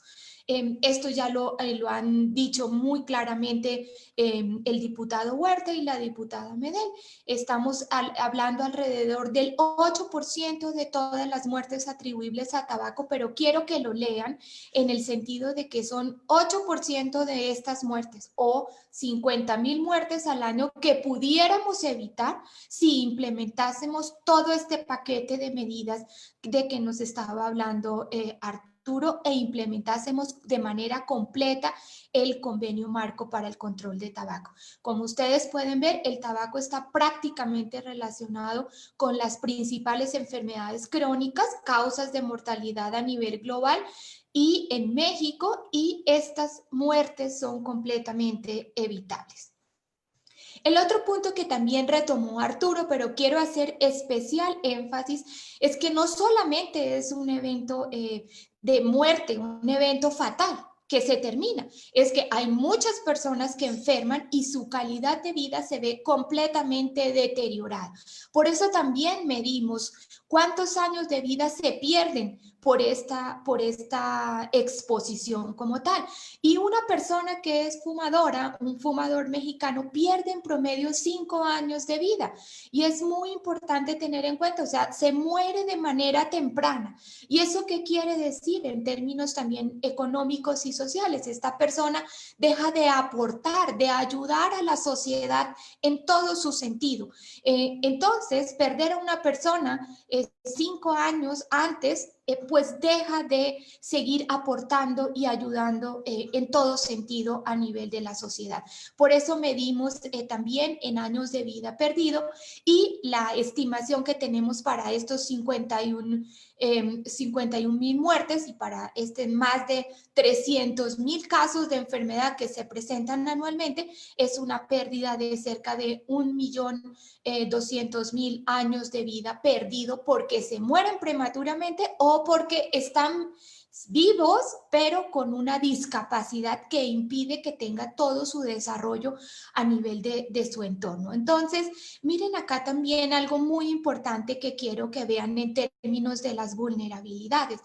Esto ya lo han dicho muy claramente el diputado Huerta y la diputada Medel. Estamos hablando alrededor del 8% de todas las muertes atribuibles a tabaco, pero quiero que lo lean en el sentido de que son 8% de estas muertes o 50,000 muertes al año que pudiéramos evitar si implementásemos todo este paquete de medidas de que nos estaba hablando Arturo, e implementásemos de manera completa el convenio marco para el control de tabaco. Como ustedes pueden ver, el tabaco está prácticamente relacionado con las principales enfermedades crónicas, causas de mortalidad a nivel global y en México, y estas muertes son completamente evitables. El otro punto que también retomó Arturo, pero quiero hacer especial énfasis, es que no solamente es un evento de muerte, un evento fatal que se termina, es que hay muchas personas que enferman y su calidad de vida se ve completamente deteriorada. Por eso también medimos cuántos años de vida se pierden por esta exposición como tal. Y una persona que es fumadora, un fumador mexicano, pierde en promedio 5 años de vida. Y es muy importante tener en cuenta, o sea, se muere de manera temprana. ¿Y eso qué quiere decir en términos también económicos y sociales? Esta persona deja de aportar, de ayudar a la sociedad en todo su sentido. Entonces, perder a una persona 5 años antes, pues deja de seguir aportando y ayudando en todo sentido a nivel de la sociedad. Por eso medimos también en años de vida perdido, y la estimación que tenemos para estos 51,000 muertes y para más de 300,000 casos de enfermedad que se presentan anualmente, es una pérdida de cerca de 1,200,000 años de vida perdido porque se mueren prematuramente o porque están vivos, pero con una discapacidad que impide que tenga todo su desarrollo a nivel de su entorno. Entonces, miren acá también algo muy importante que quiero que vean en términos de las vulnerabilidades.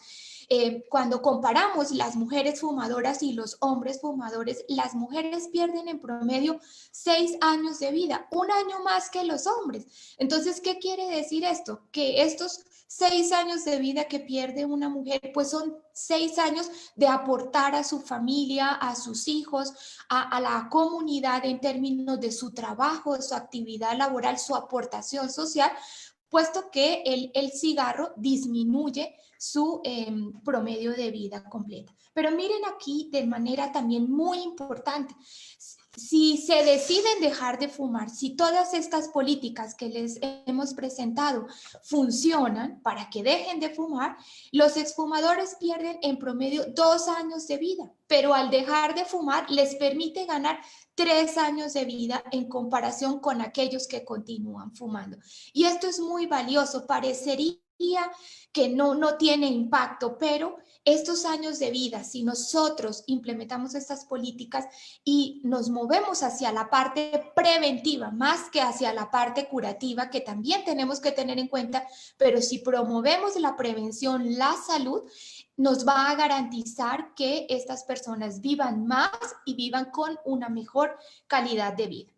Cuando comparamos las mujeres fumadoras y los hombres fumadores, las mujeres pierden en promedio 6 años de vida, un año más que los hombres. Entonces, ¿qué quiere decir esto? Que estos 6 años de vida que pierde una mujer, pues son 6 años de aportar a su familia, a sus hijos, a la comunidad en términos de su trabajo, de su actividad laboral, su aportación social, puesto que el cigarro disminuye su promedio de vida completa. Pero miren aquí de manera también muy importante, si se deciden dejar de fumar, si todas estas políticas que les hemos presentado funcionan para que dejen de fumar, los exfumadores pierden en promedio 2 años de vida, pero al dejar de fumar les permite ganar 3 años de vida en comparación con aquellos que continúan fumando. Y esto es muy valioso, parecería que no tiene impacto, pero estos años de vida, si nosotros implementamos estas políticas y nos movemos hacia la parte preventiva más que hacia la parte curativa, que también tenemos que tener en cuenta, pero si promovemos la prevención, la salud, nos va a garantizar que estas personas vivan más y vivan con una mejor calidad de vida.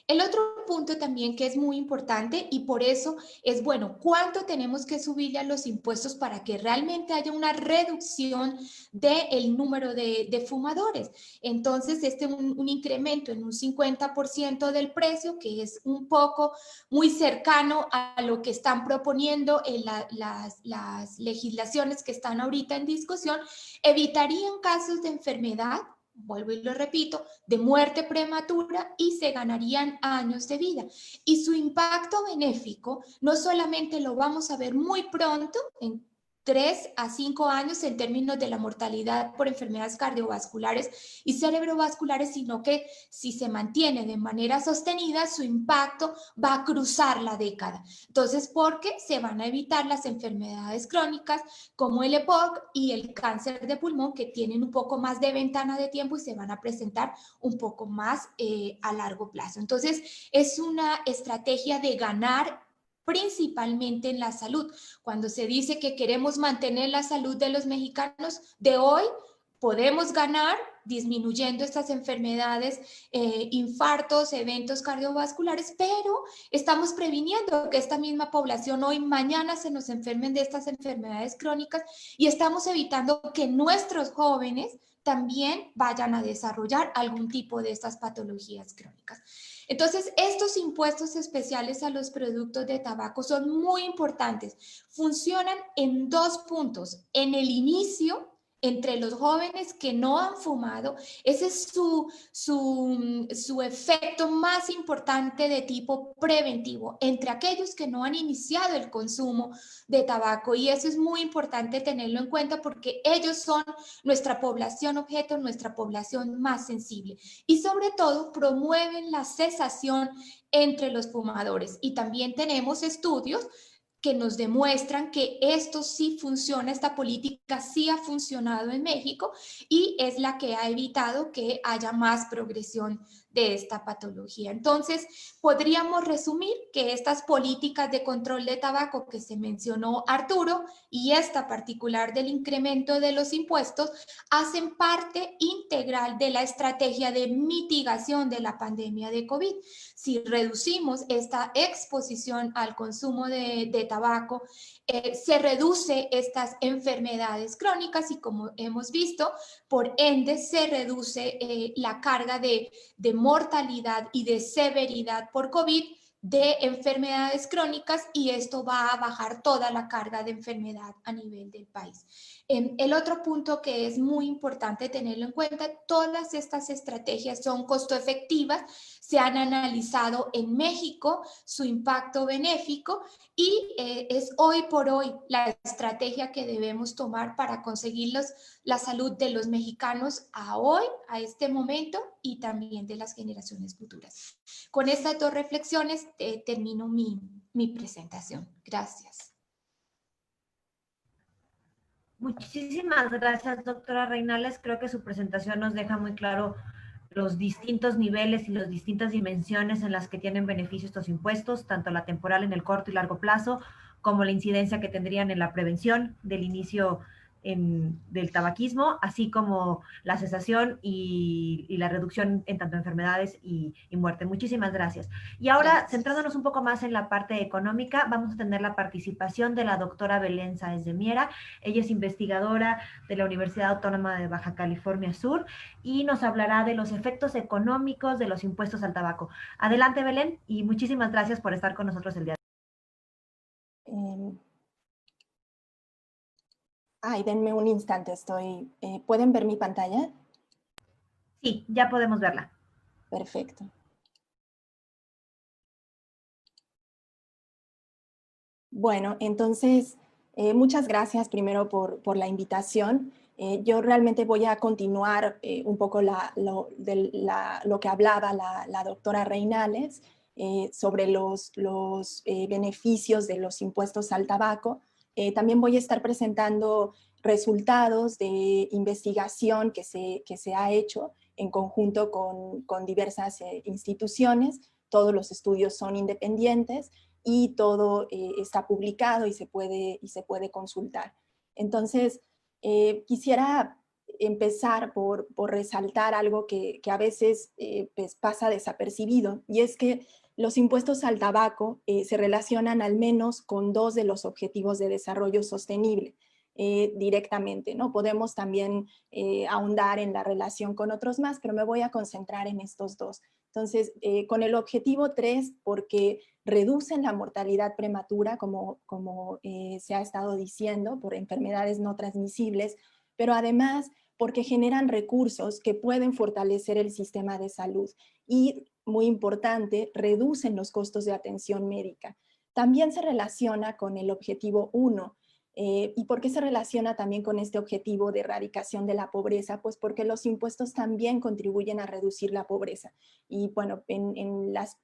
El otro punto también que es muy importante y por eso es, bueno, ¿cuánto tenemos que subirle a los impuestos para que realmente haya una reducción del número de fumadores? Entonces, un incremento en un 50% del precio, que es un poco muy cercano a lo que están proponiendo en las legislaciones que están ahorita en discusión, evitarían casos de enfermedad, vuelvo y lo repito, de muerte prematura y se ganarían años de vida. Y su impacto benéfico no solamente lo vamos a ver muy pronto, en 3 a 5 años en términos de la mortalidad por enfermedades cardiovasculares y cerebrovasculares, sino que si se mantiene de manera sostenida, su impacto va a cruzar la década. Entonces, porque se van a evitar las enfermedades crónicas como el EPOC y el cáncer de pulmón, que tienen un poco más de ventana de tiempo y se van a presentar un poco más a largo plazo. Entonces, es una estrategia de ganar principalmente en la salud. Cuando se dice que queremos mantener la salud de los mexicanos de hoy, podemos ganar disminuyendo estas enfermedades, infartos, eventos cardiovasculares, pero estamos previniendo que esta misma población hoy, mañana se nos enfermen de estas enfermedades crónicas y estamos evitando que nuestros jóvenes también vayan a desarrollar algún tipo de estas patologías crónicas. Entonces, estos impuestos especiales a los productos de tabaco son muy importantes. Funcionan en 2 puntos. En el inicio, entre los jóvenes que no han fumado, ese es su efecto más importante de tipo preventivo, entre aquellos que no han iniciado el consumo de tabaco. Y eso es muy importante tenerlo en cuenta porque ellos son nuestra población objeto, nuestra población más sensible. Y sobre todo promueven la cesación entre los fumadores. Y también tenemos estudios que nos demuestran que esto sí funciona, esta política sí ha funcionado en México y es la que ha evitado que haya más progresión de esta patología. Entonces, podríamos resumir que estas políticas de control de tabaco que se mencionó Arturo y esta particular del incremento de los impuestos hacen parte integral de la estrategia de mitigación de la pandemia de COVID. Si reducimos esta exposición al consumo de tabaco, se reduce estas enfermedades crónicas y como hemos visto, por ende se reduce la carga de mortalidad y de severidad por COVID de enfermedades crónicas y esto va a bajar toda la carga de enfermedad a nivel del país. El otro punto que es muy importante tenerlo en cuenta, todas estas estrategias son costo efectivas, se han analizado en México su impacto benéfico y es hoy por hoy la estrategia que debemos tomar para conseguir la salud de los mexicanos a hoy, a este momento y también de las generaciones futuras. Con estas 2 reflexiones termino mi presentación. Gracias. Muchísimas gracias, doctora Reinales. Creo que su presentación nos deja muy claro los distintos niveles y las distintas dimensiones en las que tienen beneficio estos impuestos, tanto la temporal en el corto y largo plazo, como la incidencia que tendrían en la prevención del inicio del tabaquismo, así como la cesación y la reducción en tanto enfermedades y muerte. Muchísimas gracias. Y ahora, Gracias. centrándonos un poco más en la parte económica, vamos a tener la participación de la doctora Belén Sáez de Miera. Ella es investigadora de la Universidad Autónoma de Baja California Sur y nos hablará de los efectos económicos de los impuestos al tabaco. Adelante, Belén, y muchísimas gracias por estar con nosotros el día de hoy. Ay, denme un instante, ¿pueden ver mi pantalla? Sí, ya podemos verla. Perfecto. Bueno, entonces, muchas gracias primero por la invitación. Yo realmente voy a continuar un poco lo que hablaba la doctora Reinales sobre los beneficios de los impuestos al tabaco. También voy a estar presentando resultados de investigación que se ha hecho en conjunto con diversas instituciones. Todos los estudios son independientes y todo está publicado y se puede consultar. Entonces, quisiera empezar por resaltar algo que a veces pues pasa desapercibido, y es que los impuestos al tabaco se relacionan al menos con 2 de los objetivos de desarrollo sostenible directamente, ¿no? Podemos también ahondar en la relación con otros más, pero me voy a concentrar en estos 2. Entonces, con el objetivo 3, porque reducen la mortalidad prematura, como se ha estado diciendo, por enfermedades no transmisibles, pero además porque generan recursos que pueden fortalecer el sistema de salud y, muy importante, reducen los costos de atención médica. También se relaciona con el objetivo 1, ¿y por qué se relaciona también con este objetivo de erradicación de la pobreza? Pues porque los impuestos también contribuyen a reducir la pobreza. Y bueno, en las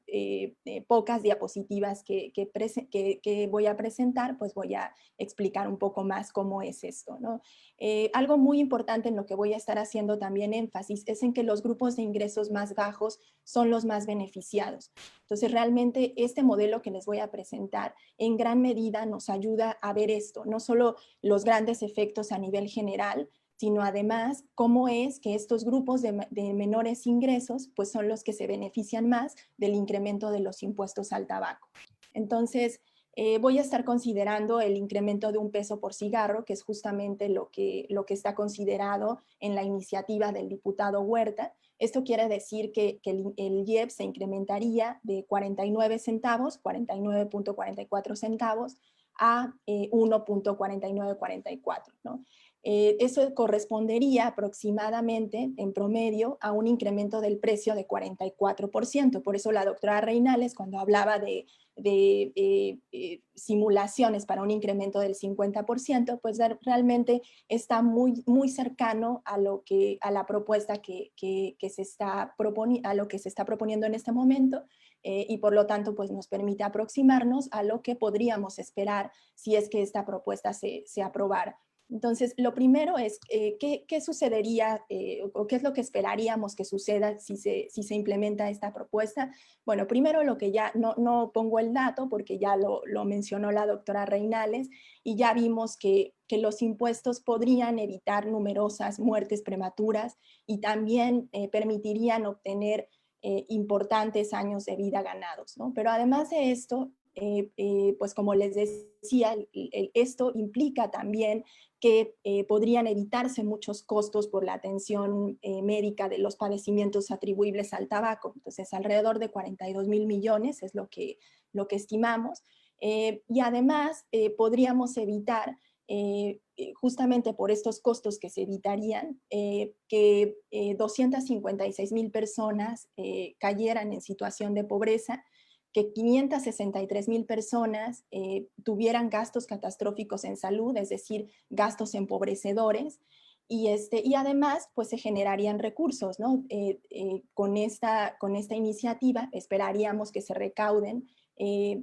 pocas diapositivas que voy a presentar, pues voy a explicar un poco más cómo es esto, ¿no? Algo muy importante en lo que voy a estar haciendo también énfasis es en que los grupos de ingresos más bajos son los más beneficiados. Entonces, realmente este modelo que les voy a presentar en gran medida nos ayuda a ver esto, no solo los grandes efectos a nivel general, sino además cómo es que estos grupos de menores ingresos pues son los que se benefician más del incremento de los impuestos al tabaco. Entonces, voy a estar considerando el incremento de 1 peso por cigarro, que es justamente lo que está considerado en la iniciativa del diputado Huerta. Esto quiere decir que el IEPS se incrementaría de 49 centavos, 49.44 centavos, a 1.4944, ¿no? Eso correspondería aproximadamente, en promedio, a un incremento del precio de 44%. Por eso la doctora Reinales, cuando hablaba de simulaciones para un incremento del 50%, pues realmente está muy, muy cercano a la propuesta que se está proponiendo en este momento, y por lo tanto pues nos permite aproximarnos a lo que podríamos esperar si es que esta propuesta se aprobara. Entonces, lo primero es qué sucedería o qué es lo que esperaríamos que suceda si se implementa esta propuesta. Bueno, primero lo que ya no pongo el dato porque ya lo mencionó la doctora Reinales, y ya vimos que los impuestos podrían evitar numerosas muertes prematuras y también permitirían obtener importantes años de vida ganados, ¿no? Pero además de esto, pues como les decía, esto implica también que podrían evitarse muchos costos por la atención médica de los padecimientos atribuibles al tabaco. Entonces, alrededor de 42,000 millones es lo que estimamos. Y además, podríamos evitar, justamente por estos costos que se evitarían, que 256,000 personas cayeran en situación de pobreza, que 563,000 personas tuvieran gastos catastróficos en salud, es decir, gastos empobrecedores, y además pues se generarían recursos, ¿no? Con esta iniciativa esperaríamos que se recauden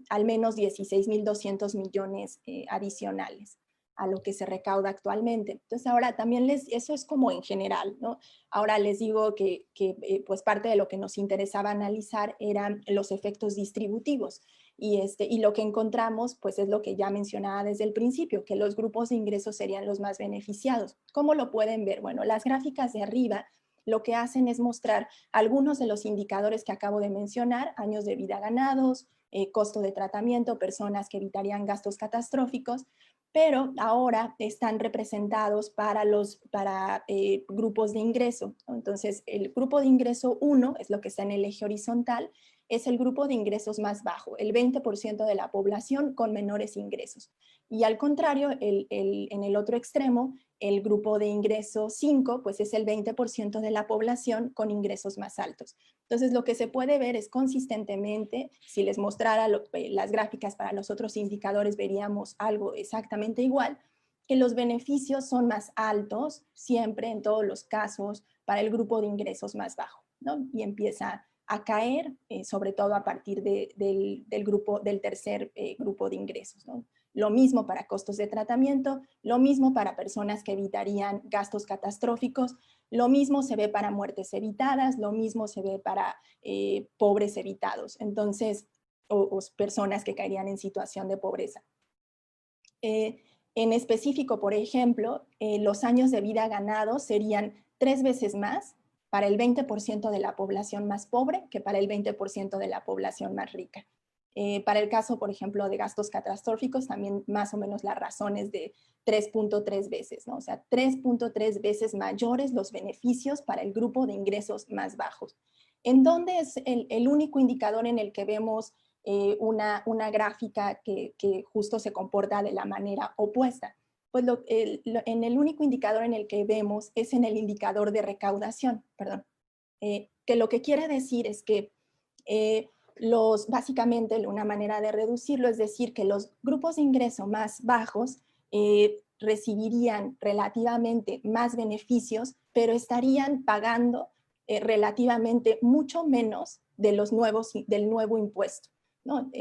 al menos 16,200 millones adicionales. a lo que se recauda actualmente. Entonces ahora también eso es como en general, ¿no? Ahora les digo que pues parte de lo que nos interesaba analizar eran los efectos distributivos. Y lo que encontramos, pues es lo que ya mencionaba desde el principio, que los grupos de ingresos serían los más beneficiados. ¿Cómo lo pueden ver? Bueno, las gráficas de arriba lo que hacen es mostrar algunos de los indicadores que acabo de mencionar, años de vida ganados, costo de tratamiento, personas que evitarían gastos catastróficos, pero ahora están representados para grupos de ingreso. Entonces, el grupo de ingreso 1 es lo que está en el eje horizontal, es el grupo de ingresos más bajo, el 20% de la población con menores ingresos. Y al contrario, en el otro extremo, el grupo de ingreso 5, pues es el 20% de la población con ingresos más altos. Entonces, lo que se puede ver es consistentemente, si les mostrara las gráficas para los otros indicadores, veríamos algo exactamente igual, que los beneficios son más altos siempre, en todos los casos, para el grupo de ingresos más bajo, ¿no? Y empieza a caer, sobre todo a partir del tercer grupo de ingresos, ¿no? Lo mismo para costos de tratamiento, lo mismo para personas que evitarían gastos catastróficos, lo mismo se ve para muertes evitadas, lo mismo se ve para pobres evitados, entonces, o personas que caerían en situación de pobreza. En específico, por ejemplo, los años de vida ganados serían 3 veces más para el 20% de la población más pobre que para el 20% de la población más rica. Para el caso, por ejemplo, de gastos catastróficos, también más o menos la razón es de 3.3 veces, ¿no? O sea, 3.3 veces mayores los beneficios para el grupo de ingresos más bajos. ¿En dónde es el único indicador en el que vemos una gráfica que justo se comporta de la manera opuesta? Pues en el único indicador en el que vemos es en el indicador de recaudación, perdón. Que lo que quiere decir es que básicamente una manera de reducirlo es decir que los grupos de ingreso más bajos recibirían relativamente más beneficios, pero estarían pagando relativamente mucho menos del nuevo impuesto, ¿no?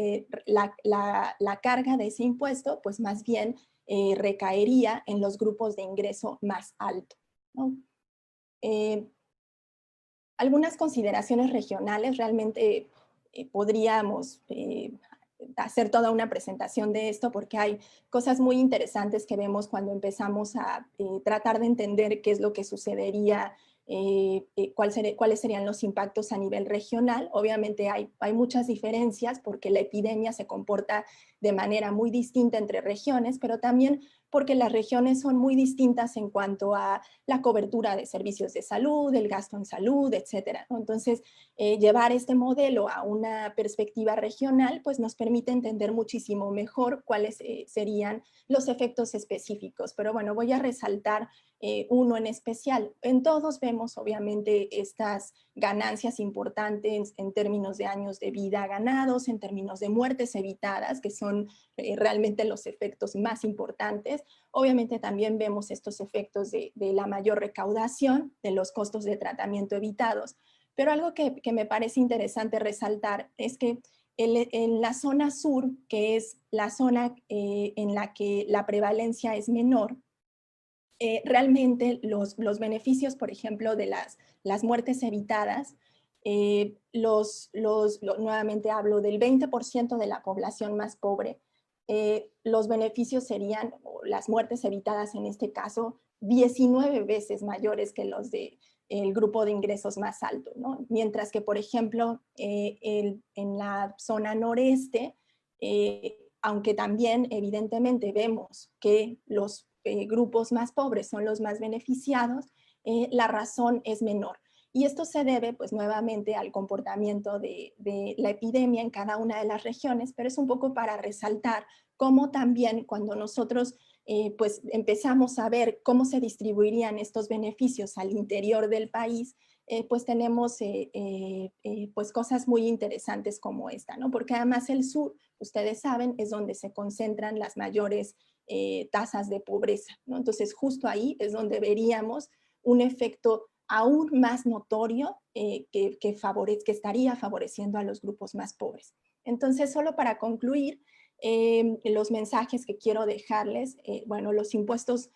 La carga de ese impuesto, pues más bien recaería en los grupos de ingreso más alto, ¿no? Algunas consideraciones regionales, realmente podríamos hacer toda una presentación de esto porque hay cosas muy interesantes que vemos cuando empezamos a tratar de entender qué es lo que sucedería, cuáles serían los impactos a nivel regional. Obviamente hay muchas diferencias porque la epidemia se comporta de manera muy distinta entre regiones, pero también porque las regiones son muy distintas en cuanto a la cobertura de servicios de salud, el gasto en salud, etcétera, ¿no? Entonces, llevar este modelo a una perspectiva regional, pues nos permite entender muchísimo mejor cuáles serían los efectos específicos. Pero bueno, voy a resaltar uno en especial. En todos vemos, obviamente, estas ganancias importantes en términos de años de vida ganados, en términos de muertes evitadas, que son realmente los efectos más importantes. Obviamente también vemos estos efectos de la mayor recaudación, de los costos de tratamiento evitados, pero algo que me parece interesante resaltar es que en la zona sur, que es la zona en la que la prevalencia es menor, realmente los beneficios, por ejemplo, de las muertes evitadas, nuevamente hablo del 20% de la población más pobre, los beneficios serían, las muertes evitadas en este caso, 19 veces mayores que los del grupo de ingresos más alto, ¿no? Mientras que, por ejemplo, en la zona noreste, aunque también evidentemente vemos que los grupos más pobres son los más beneficiados, la razón es menor. Y esto se debe, pues, nuevamente al comportamiento de la epidemia en cada una de las regiones, pero es un poco para resaltar cómo también cuando nosotros pues empezamos a ver cómo se distribuirían estos beneficios al interior del país, pues tenemos pues cosas muy interesantes como esta, ¿no? Porque además el sur, ustedes saben, es donde se concentran las mayores tasas de pobreza, ¿no? Entonces justo ahí es donde veríamos un efecto aún más notorio que estaría favoreciendo a los grupos más pobres. Entonces, solo para concluir, Los mensajes que quiero dejarles, bueno, los impuestos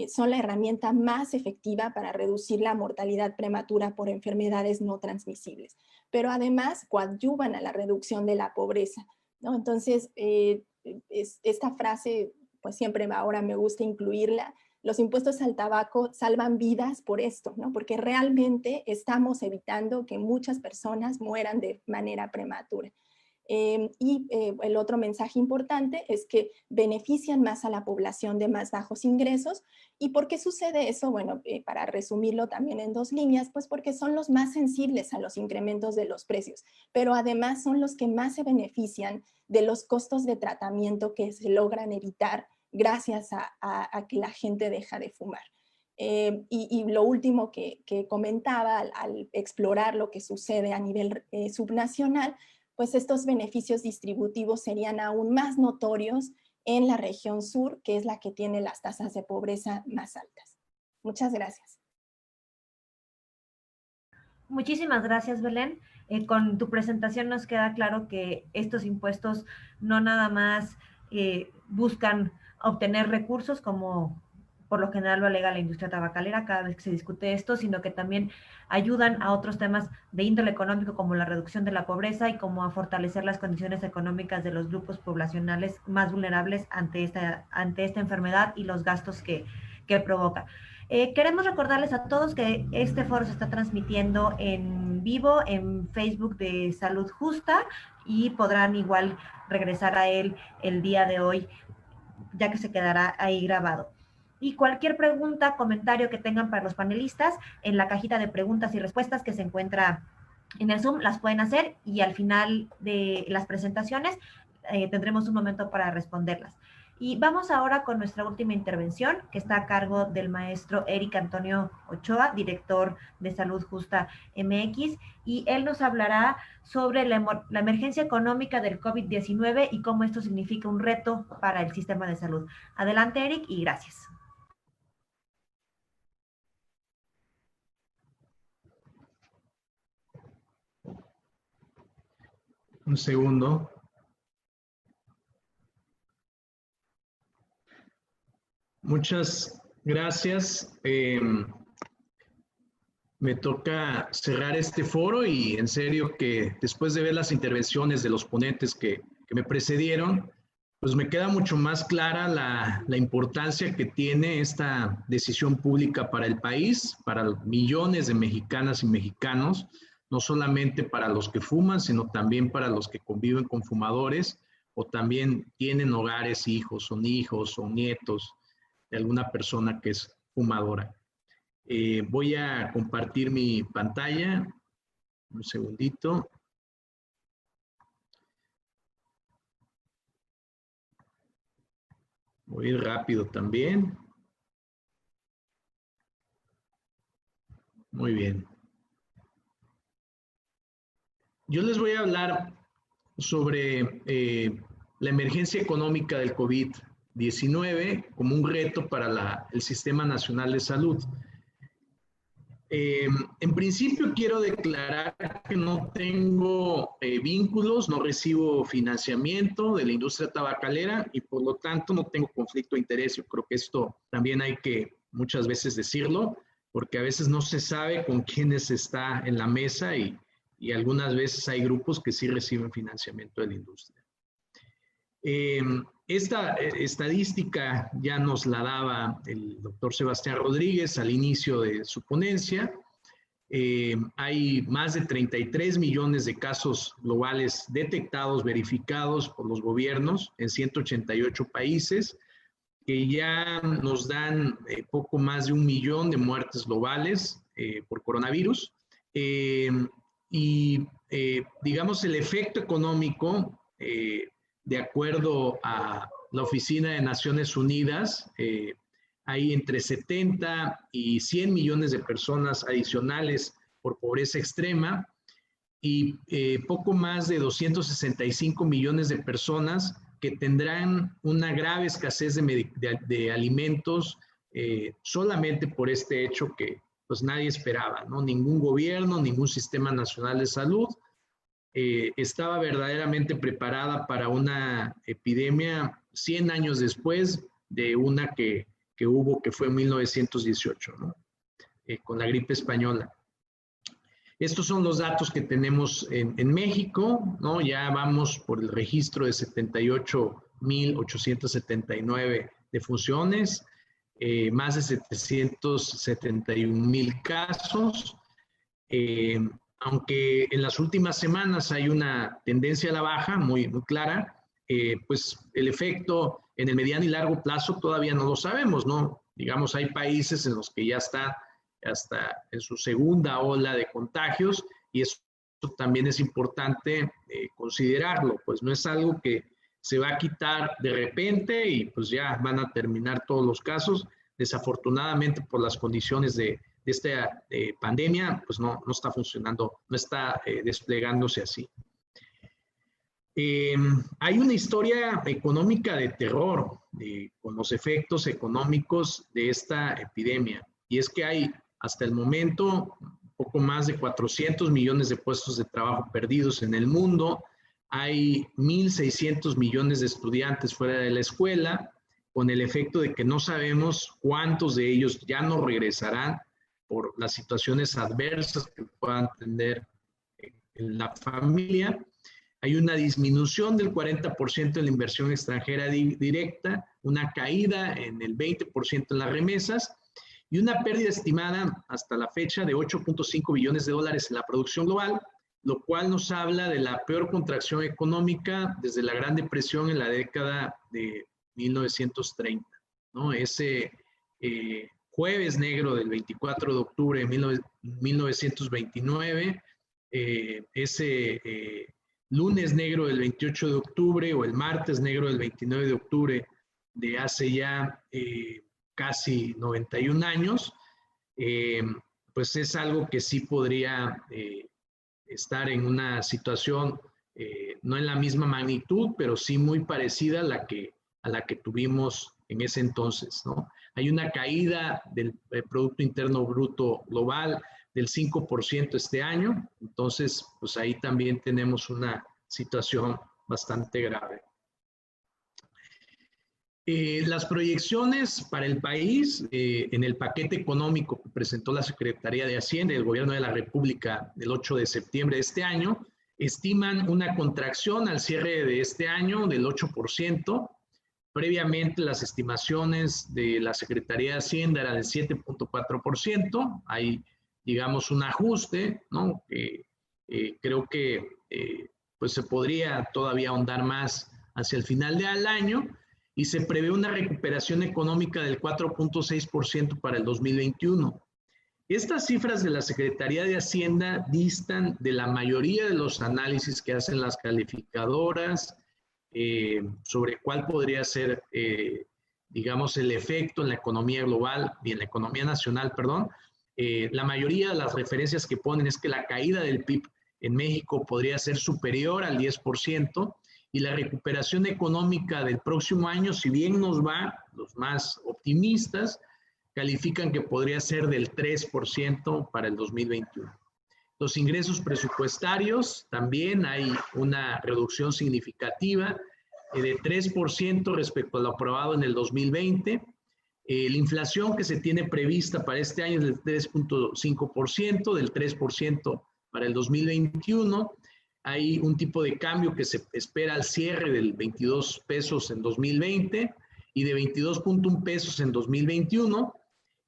son la herramienta más efectiva para reducir la mortalidad prematura por enfermedades no transmisibles, pero además coadyuvan a la reducción de la pobreza, ¿no? Entonces, esta frase, pues siempre ahora me gusta incluirla. Los impuestos al tabaco salvan vidas por esto, ¿no? Porque realmente estamos evitando que muchas personas mueran de manera prematura. El otro mensaje importante es que benefician más a la población de más bajos ingresos. ¿Y por qué sucede eso? Bueno, para resumirlo también en 2 líneas, pues porque son los más sensibles a los incrementos de los precios, pero además son los que más se benefician de los costos de tratamiento que se logran evitar gracias a que la gente deja de fumar. Y lo último que comentaba al explorar lo que sucede a nivel subnacional, pues estos beneficios distributivos serían aún más notorios en la región sur, que es la que tiene las tasas de pobreza más altas. Muchas gracias. Muchísimas gracias, Belén. Con tu presentación nos queda claro que estos impuestos no nada más buscan obtener recursos, como por lo general lo alega la industria tabacalera cada vez que se discute esto, sino que también ayudan a otros temas de índole económico, como la reducción de la pobreza y como a fortalecer las condiciones económicas de los grupos poblacionales más vulnerables ante esta enfermedad y los gastos que provoca. Queremos recordarles a todos que este foro se está transmitiendo en vivo en Facebook de Salud Justa y podrán igual regresar a él el día de hoy, ya que se quedará ahí grabado. Y cualquier pregunta, comentario que tengan para los panelistas, en la cajita de preguntas y respuestas que se encuentra en el Zoom, las pueden hacer y al final de las presentaciones tendremos un momento para responderlas. Y vamos ahora con nuestra última intervención, que está a cargo del maestro Eric Antonio Ochoa, director de Salud Justa MX, y él nos hablará sobre la emergencia económica del COVID-19 y cómo esto significa un reto para el sistema de salud. Adelante, Eric, y gracias. Un segundo. Muchas gracias. Me toca cerrar este foro y en serio que después de ver las intervenciones de los ponentes que me precedieron, pues me queda mucho más clara la importancia que tiene esta decisión pública para el país, para millones de mexicanas y mexicanos, no solamente para los que fuman, sino también para los que conviven con fumadores o también tienen hogares, hijos o nietos de alguna persona que es fumadora. Voy a compartir mi pantalla. Un segundito. Voy a ir rápido también. Muy bien. Yo les voy a hablar sobre la emergencia económica del COVID-19 como un reto para el Sistema Nacional de Salud. En principio quiero declarar que no tengo vínculos, no recibo financiamiento de la industria tabacalera y por lo tanto no tengo conflicto de interés. Yo creo que esto también hay que muchas veces decirlo, porque a veces no se sabe con quiénes está en la mesa y algunas veces hay grupos que sí reciben financiamiento de la industria. Esta estadística ya nos la daba el doctor Sebastián Rodríguez al inicio de su ponencia. Hay más de 33 millones de casos globales detectados, verificados por los gobiernos en 188 países, que ya nos dan poco más de 1 millón de muertes globales por coronavirus. Digamos, el efecto económico, de acuerdo a la Oficina de Naciones Unidas, hay entre 70 y 100 millones de personas adicionales por pobreza extrema y poco más de 265 millones de personas que tendrán una grave escasez de alimentos solamente por este hecho que pues nadie esperaba, ¿no? Ningún gobierno, ningún sistema nacional de salud estaba verdaderamente preparada para una epidemia 100 años después de una que hubo, que fue en 1918, ¿no? Con la gripe española. Estos son los datos que tenemos en México, ¿no? Ya vamos por el registro de 78,879 defunciones, más de 771,000 casos. Aunque en las últimas semanas hay una tendencia a la baja muy, muy clara, pues el efecto en el mediano y largo plazo todavía no lo sabemos, ¿no? Digamos, hay países en los que ya está hasta en su segunda ola de contagios, y eso también es importante considerarlo, pues no es algo que se va a quitar de repente y pues ya van a terminar todos los casos. Desafortunadamente, por las condiciones de esta pandemia, pues no está funcionando, no está desplegándose así. Hay una historia económica de terror con los efectos económicos de esta epidemia, y es que hay hasta el momento poco más de 400 millones de puestos de trabajo perdidos en el mundo. Hay 1.600 millones de estudiantes fuera de la escuela, con el efecto de que no sabemos cuántos de ellos ya no regresarán por las situaciones adversas que puedan tener en la familia. Hay una disminución del 40% en la inversión extranjera directa, una caída en el 20% en las remesas, y una pérdida estimada hasta la fecha de 8.5 billones de dólares en la producción global, lo cual nos habla de la peor contracción económica desde la Gran Depresión en la década de 1930, ¿no? Ese jueves negro del 24 de octubre de 1929, ese lunes negro del 28 de octubre o el martes negro del 29 de octubre de hace ya casi 91 años, pues es algo que sí podría estar en una situación no en la misma magnitud, pero sí muy parecida a la que tuvimos en ese entonces, ¿no? Hay una caída del Producto Interno Bruto Global del 5% este año, entonces pues ahí también tenemos una situación bastante grave. Las proyecciones para el país en el paquete económico que presentó la Secretaría de Hacienda y el Gobierno de la República el 8 de septiembre de este año estiman una contracción al cierre de este año del 8%. Previamente las estimaciones de la Secretaría de Hacienda eran del 7.4%. Hay, digamos, un ajuste, ¿no? Creo que pues se podría todavía ahondar más hacia el final del año, y se prevé una recuperación económica del 4.6% para el 2021. Estas cifras de la Secretaría de Hacienda distan de la mayoría de los análisis que hacen las calificadoras sobre cuál podría ser, digamos, el efecto en la economía global y en la economía nacional, perdón. La mayoría de las referencias que ponen es que la caída del PIB en México podría ser superior al 10%, y la recuperación económica del próximo año, si bien nos va, los más optimistas califican que podría ser del 3% para el 2021. Los ingresos presupuestarios, también hay una reducción significativa de 3% respecto a lo aprobado en el 2020. La inflación que se tiene prevista para este año es del 3.5%, del 3% para el 2021. Hay un tipo de cambio que se espera al cierre del 22 pesos en 2020 y de 22.1 pesos en 2021,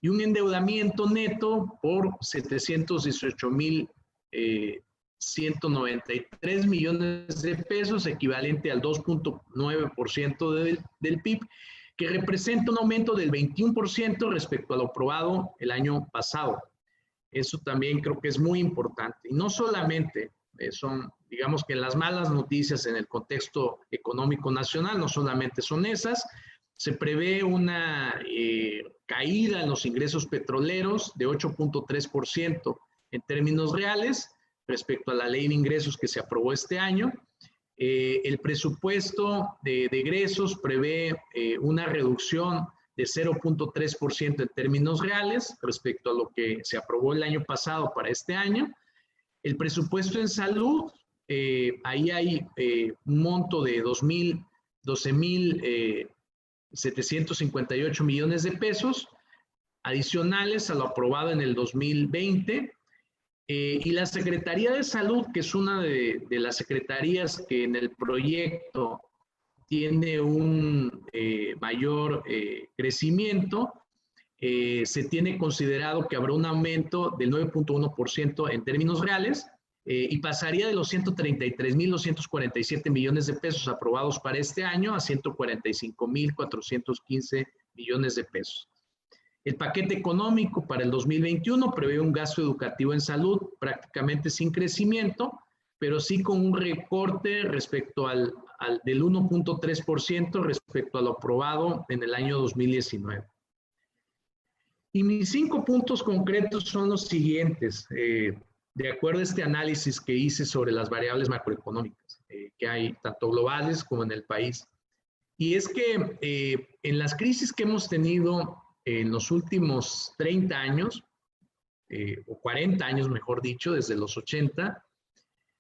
y un endeudamiento neto por 718,193 millones de pesos, equivalente al 2.9% del PIB, que representa un aumento del 21% respecto a lo aprobado el año pasado. Eso también creo que es muy importante. Y no solamente son, digamos que las malas noticias en el contexto económico nacional, no solamente son esas. Se prevé una caída en los ingresos petroleros de 8.3% en términos reales respecto a la ley de ingresos que se aprobó este año. El presupuesto de egresos prevé una reducción de 0.3% en términos reales respecto a lo que se aprobó el año pasado para este año. El presupuesto en salud ahí hay un monto de 12.758 millones de pesos adicionales a lo aprobado en el 2020. Y la Secretaría de Salud, que es una de las secretarías que en el proyecto tiene un mayor crecimiento, se tiene considerado que habrá un aumento del 9.1% en términos reales y pasaría de los 133.247 millones de pesos aprobados para este año a 145.415 millones de pesos. El paquete económico para el 2021 prevé un gasto educativo en salud prácticamente sin crecimiento, pero sí con un recorte respecto del 1.3% respecto a lo aprobado en el año 2019. Y mis 5 puntos concretos son los siguientes, de acuerdo a este análisis que hice sobre las variables macroeconómicas que hay tanto globales como en el país. Y es que en las crisis que hemos tenido en los últimos 30 años, o 40 años mejor dicho, desde los 80,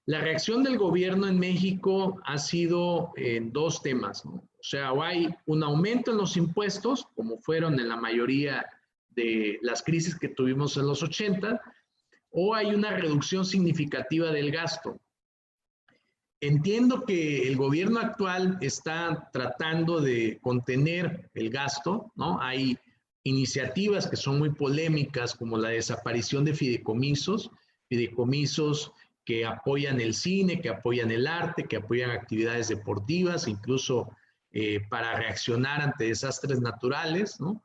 la reacción del gobierno en México ha sido en 2 temas, ¿no? O sea, o hay un aumento en los impuestos, como fueron en la mayoría de las crisis que tuvimos en los 80, o hay una reducción significativa del gasto. Entiendo que el gobierno actual está tratando de contener el gasto, ¿no? Hay iniciativas que son muy polémicas, como la desaparición de fideicomisos que apoyan el cine, que apoyan el arte, que apoyan actividades deportivas, incluso para reaccionar ante desastres naturales, ¿no?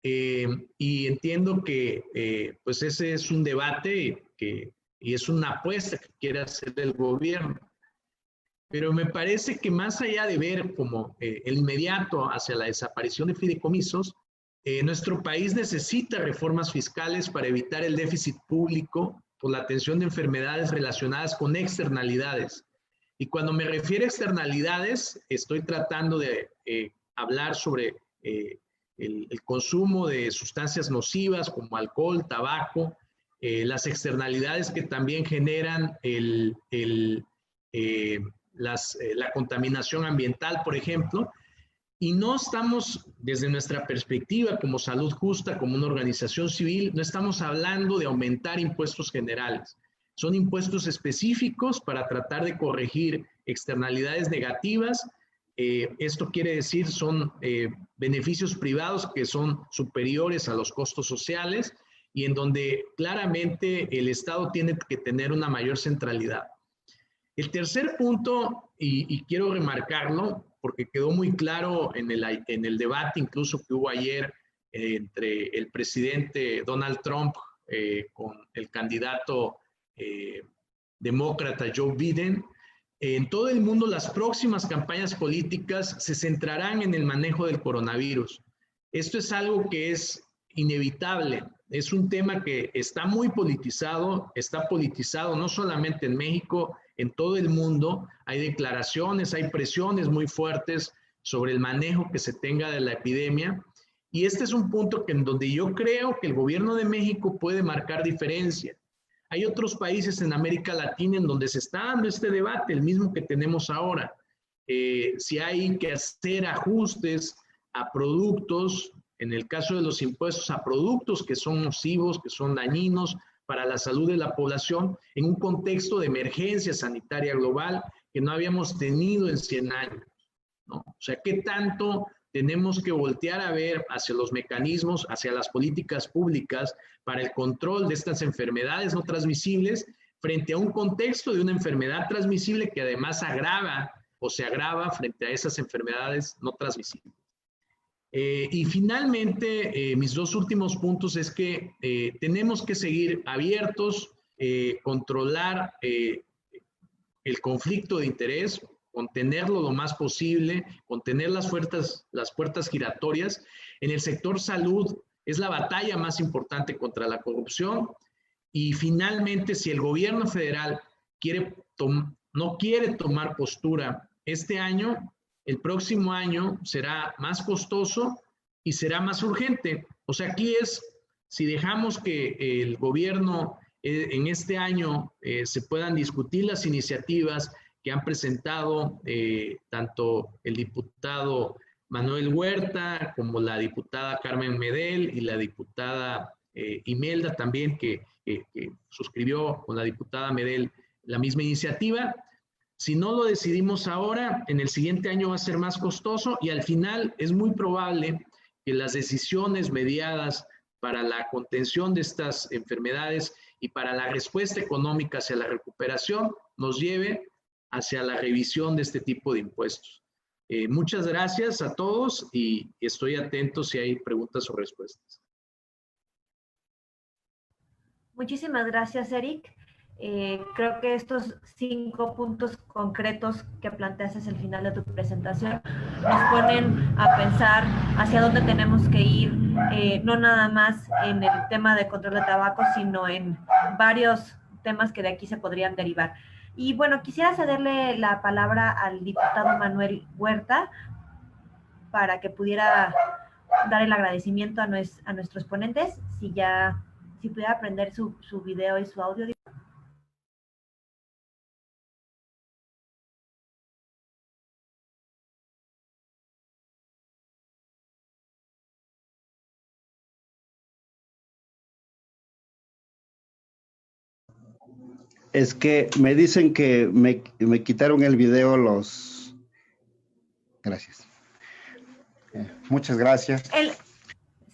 Y entiendo que pues ese es un debate y es una apuesta que quiere hacer el gobierno. Pero me parece que más allá de ver como el inmediato hacia la desaparición de fideicomisos, nuestro país necesita reformas fiscales para evitar el déficit público por la atención de enfermedades relacionadas con externalidades. Y cuando me refiero a externalidades, estoy tratando de hablar sobre el consumo de sustancias nocivas como alcohol, tabaco, las externalidades que también generan la contaminación ambiental, por ejemplo. Y no estamos, desde nuestra perspectiva como Salud Justa, como una organización civil, no estamos hablando de aumentar impuestos generales. Son impuestos específicos para tratar de corregir externalidades negativas. Esto quiere decir son beneficios privados que son superiores a los costos sociales y en donde claramente el Estado tiene que tener una mayor centralidad. El tercer punto, y quiero remarcarlo, porque quedó muy claro en el debate incluso que hubo ayer entre el presidente Donald Trump con el candidato demócrata Joe Biden. En todo el mundo las próximas campañas políticas se centrarán en el manejo del coronavirus. Esto es algo que es inevitable, es un tema que está muy politizado, está politizado no solamente en México, en todo el mundo. Hay declaraciones, hay presiones muy fuertes sobre el manejo que se tenga de la epidemia. Y este es un punto en donde yo creo que el gobierno de México puede marcar diferencia. Hay otros países en América Latina en donde se está dando este debate, el mismo que tenemos ahora. Si hay que hacer ajustes a productos, en el caso de los impuestos, a productos que son nocivos, que son dañinos para la salud de la población, en un contexto de emergencia sanitaria global que no habíamos tenido en 100 años, ¿no? O sea, ¿qué tanto tenemos que voltear a ver hacia los mecanismos, hacia las políticas públicas para el control de estas enfermedades no transmisibles frente a un contexto de una enfermedad transmisible que además agrava o se agrava frente a esas enfermedades no transmisibles? Y finalmente, mis 2 últimos puntos es que tenemos que seguir abiertos, controlar el conflicto de interés, contenerlo lo más posible, contener las puertas giratorias. En el sector salud es la batalla más importante contra la corrupción. Y finalmente, si el gobierno federal no quiere tomar postura este año, el próximo año será más costoso y será más urgente. O sea, aquí es, si dejamos que el gobierno en este año se puedan discutir las iniciativas que han presentado tanto el diputado Manuel Huerta como la diputada Carmen Medel y la diputada Imelda también, que suscribió con la diputada Medel la misma iniciativa. Si no lo decidimos ahora, en el siguiente año va a ser más costoso y al final es muy probable que las decisiones mediadas para la contención de estas enfermedades y para la respuesta económica hacia la recuperación nos lleve hacia la revisión de este tipo de impuestos. Muchas gracias a todos y estoy atento si hay preguntas o respuestas. Muchísimas gracias, Eric. Creo que estos 5 puntos concretos que planteaste al final de tu presentación nos ponen a pensar hacia dónde tenemos que ir, no nada más en el tema de control de tabaco, sino en varios temas que de aquí se podrían derivar. Y bueno, quisiera cederle la palabra al diputado Manuel Huerta para que pudiera dar el agradecimiento a nuestros ponentes. Si pudiera prender su video y su audio. Es que me dicen que me quitaron el video los... Gracias. Muchas gracias.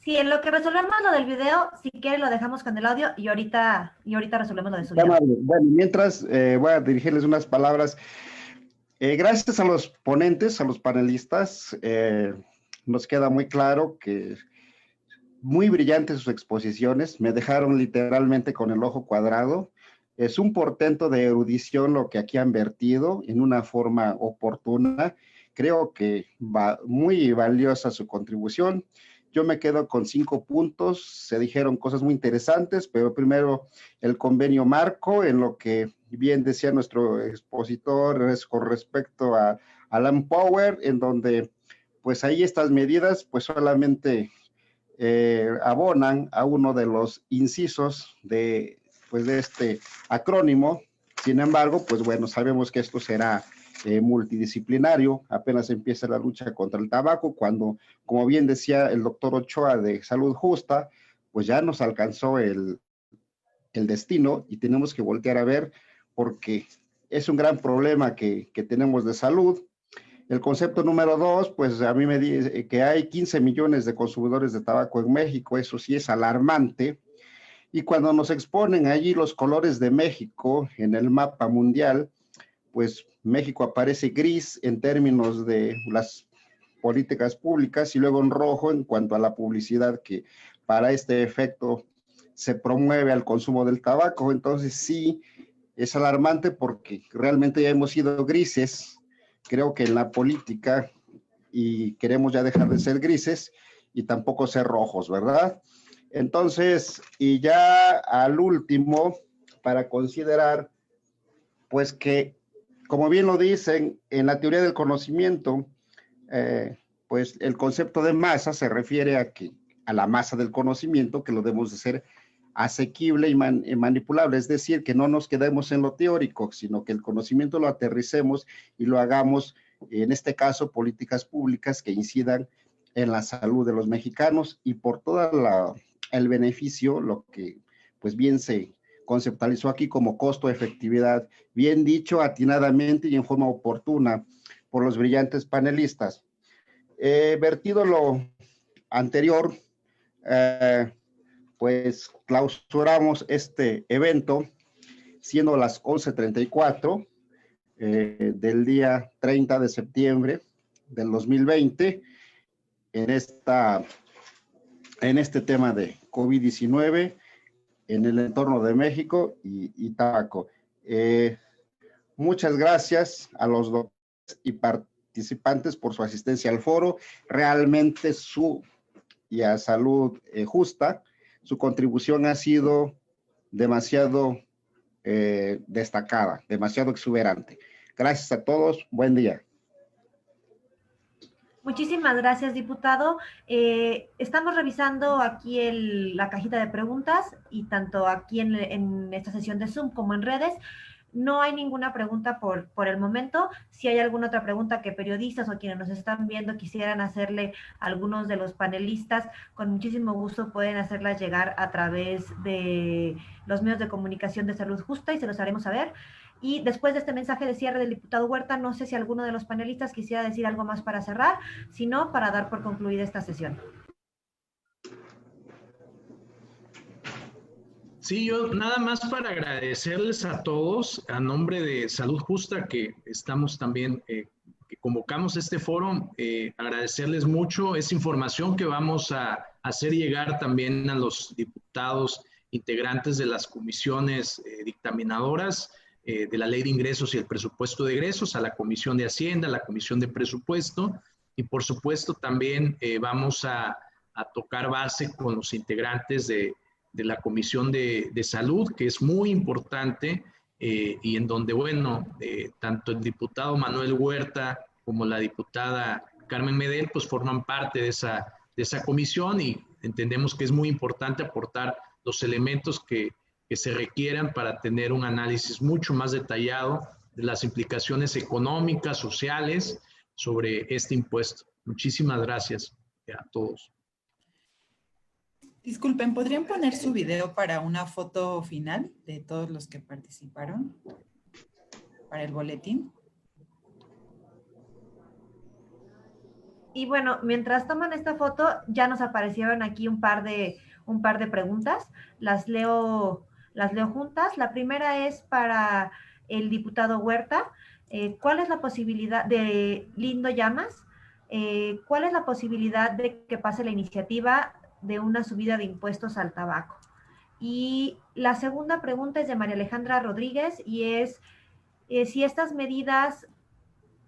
Sí, en lo que resolvemos lo del video, si quiere lo dejamos con el audio y ahorita resolvemos lo de su video. Bueno, mientras voy a dirigirles unas palabras. Gracias a los ponentes, a los panelistas, nos queda muy claro que muy brillantes sus exposiciones, me dejaron literalmente con el ojo cuadrado. Es un portento de erudición lo que aquí han vertido en una forma oportuna. Creo que va muy valiosa su contribución. Yo me quedo con 5 puntos. Se dijeron cosas muy interesantes, pero primero el convenio marco, en lo que bien decía nuestro expositor, es con respecto a Land Power, en donde pues ahí estas medidas pues solamente abonan a uno de los incisos de este acrónimo. Sin embargo, pues bueno, sabemos que esto será multidisciplinario. Apenas empieza la lucha contra el tabaco, cuando, como bien decía el doctor Ochoa de Salud Justa, pues ya nos alcanzó el destino y tenemos que voltear a ver, porque es un gran problema que tenemos de salud. El concepto número 2, pues a mí me dice que hay 15 millones de consumidores de tabaco en México. Eso sí es alarmante. Y cuando nos exponen allí los colores de México en el mapa mundial, pues México aparece gris en términos de las políticas públicas y luego en rojo en cuanto a la publicidad que para este efecto se promueve al consumo del tabaco. Entonces sí, es alarmante porque realmente ya hemos sido grises, creo que en la política, y queremos ya dejar de ser grises y tampoco ser rojos, ¿verdad? Entonces, y ya al último, para considerar, pues que, como bien lo dicen, en la teoría del conocimiento, pues el concepto de masa se refiere a la masa del conocimiento, que lo debemos de ser asequible y manipulable, es decir, que no nos quedemos en lo teórico, sino que el conocimiento lo aterricemos y lo hagamos, en este caso, políticas públicas que incidan en la salud de los mexicanos y por todo el beneficio, lo que pues bien se conceptualizó aquí como costo-efectividad, bien dicho atinadamente y en forma oportuna por los brillantes panelistas. Vertido lo anterior, pues clausuramos este evento siendo las 11:34 del día 30 de septiembre del 2020 en este tema de COVID-19 en el entorno de México y tabaco. Muchas gracias a los doctores y participantes por su asistencia al foro. Realmente y a Salud Justa, su contribución ha sido demasiado destacada, demasiado exuberante. Gracias a todos, buen día. Muchísimas gracias, diputado. Estamos revisando aquí la cajita de preguntas y tanto aquí en esta sesión de Zoom como en redes. No hay ninguna pregunta por el momento. Si hay alguna otra pregunta que periodistas o quienes nos están viendo quisieran hacerle a algunos de los panelistas, con muchísimo gusto pueden hacerlas llegar a través de los medios de comunicación de Salud Justa y se los haremos saber. Y después de este mensaje de cierre del diputado Huerta, no sé si alguno de los panelistas quisiera decir algo más para cerrar, sino para dar por concluida esta sesión. Sí, yo nada más para agradecerles a todos, a nombre de Salud Justa, que estamos también, que convocamos este foro, agradecerles mucho esa información que vamos a hacer llegar también a los diputados integrantes de las comisiones dictaminadoras de la Ley de Ingresos y el Presupuesto de Egresos, a la Comisión de Hacienda, a la Comisión de Presupuesto, y por supuesto también vamos a tocar base con los integrantes de la Comisión de Salud, que es muy importante, y en donde, bueno, tanto el diputado Manuel Huerta como la diputada Carmen Medel, pues forman parte de esa comisión, y entendemos que es muy importante aportar los elementos que se requieran para tener un análisis mucho más detallado de las implicaciones económicas, sociales, sobre este impuesto. Muchísimas gracias a todos. Disculpen, ¿podrían poner su video para una foto final de todos los que participaron para el boletín? Y bueno, mientras toman esta foto, ya nos aparecieron aquí un par de preguntas. Las leo juntas. La primera es para el diputado Huerta. ¿Cuál es la posibilidad de Lindo Llamas? ¿Cuál es la posibilidad de que pase la iniciativa de una subida de impuestos al tabaco? Y la segunda pregunta es de María Alejandra Rodríguez y es si estas medidas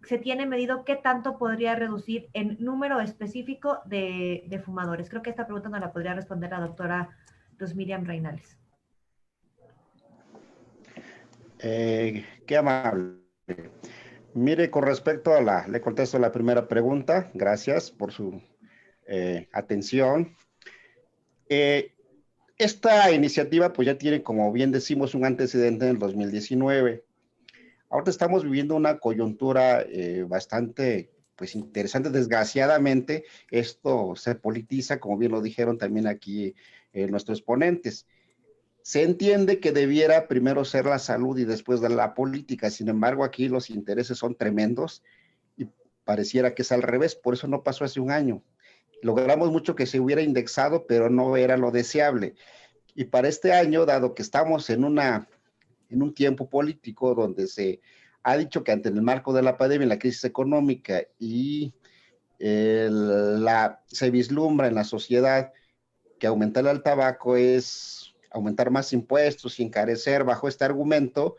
se tiene medido qué tanto podría reducir en número específico de fumadores. Creo que esta pregunta no la podría responder la doctora Luz Miriam Reinales. Qué amable. Mire, con respecto a le contesto la primera pregunta. Gracias por su atención. Esta iniciativa pues ya tiene, como bien decimos, un antecedente en el 2019. Ahora estamos viviendo una coyuntura bastante pues, interesante. Desgraciadamente, esto se politiza, como bien lo dijeron también aquí nuestros ponentes. Se entiende que debiera primero ser la salud y después de la política. Sin embargo, aquí los intereses son tremendos y pareciera que es al revés. Por eso no pasó hace un año. Logramos mucho que se hubiera indexado, pero no era lo deseable. Y para este año, dado que estamos en un tiempo político donde se ha dicho que ante el marco de la pandemia, la crisis económica y se vislumbra en la sociedad que aumentar el tabaco es aumentar más impuestos y encarecer bajo este argumento,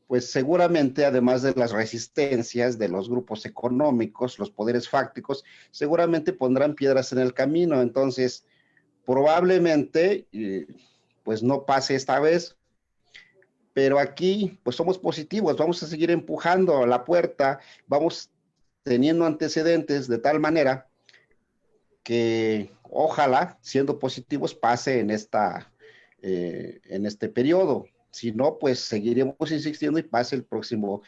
pues seguramente, además de las resistencias de los grupos económicos, los poderes fácticos, seguramente pondrán piedras en el camino. Entonces, probablemente, pues no pase esta vez, pero aquí pues somos positivos, vamos a seguir empujando la puerta, vamos teniendo antecedentes de tal manera que ojalá, siendo positivos, pase en este periodo. Si no, pues seguiremos insistiendo y pase el próximo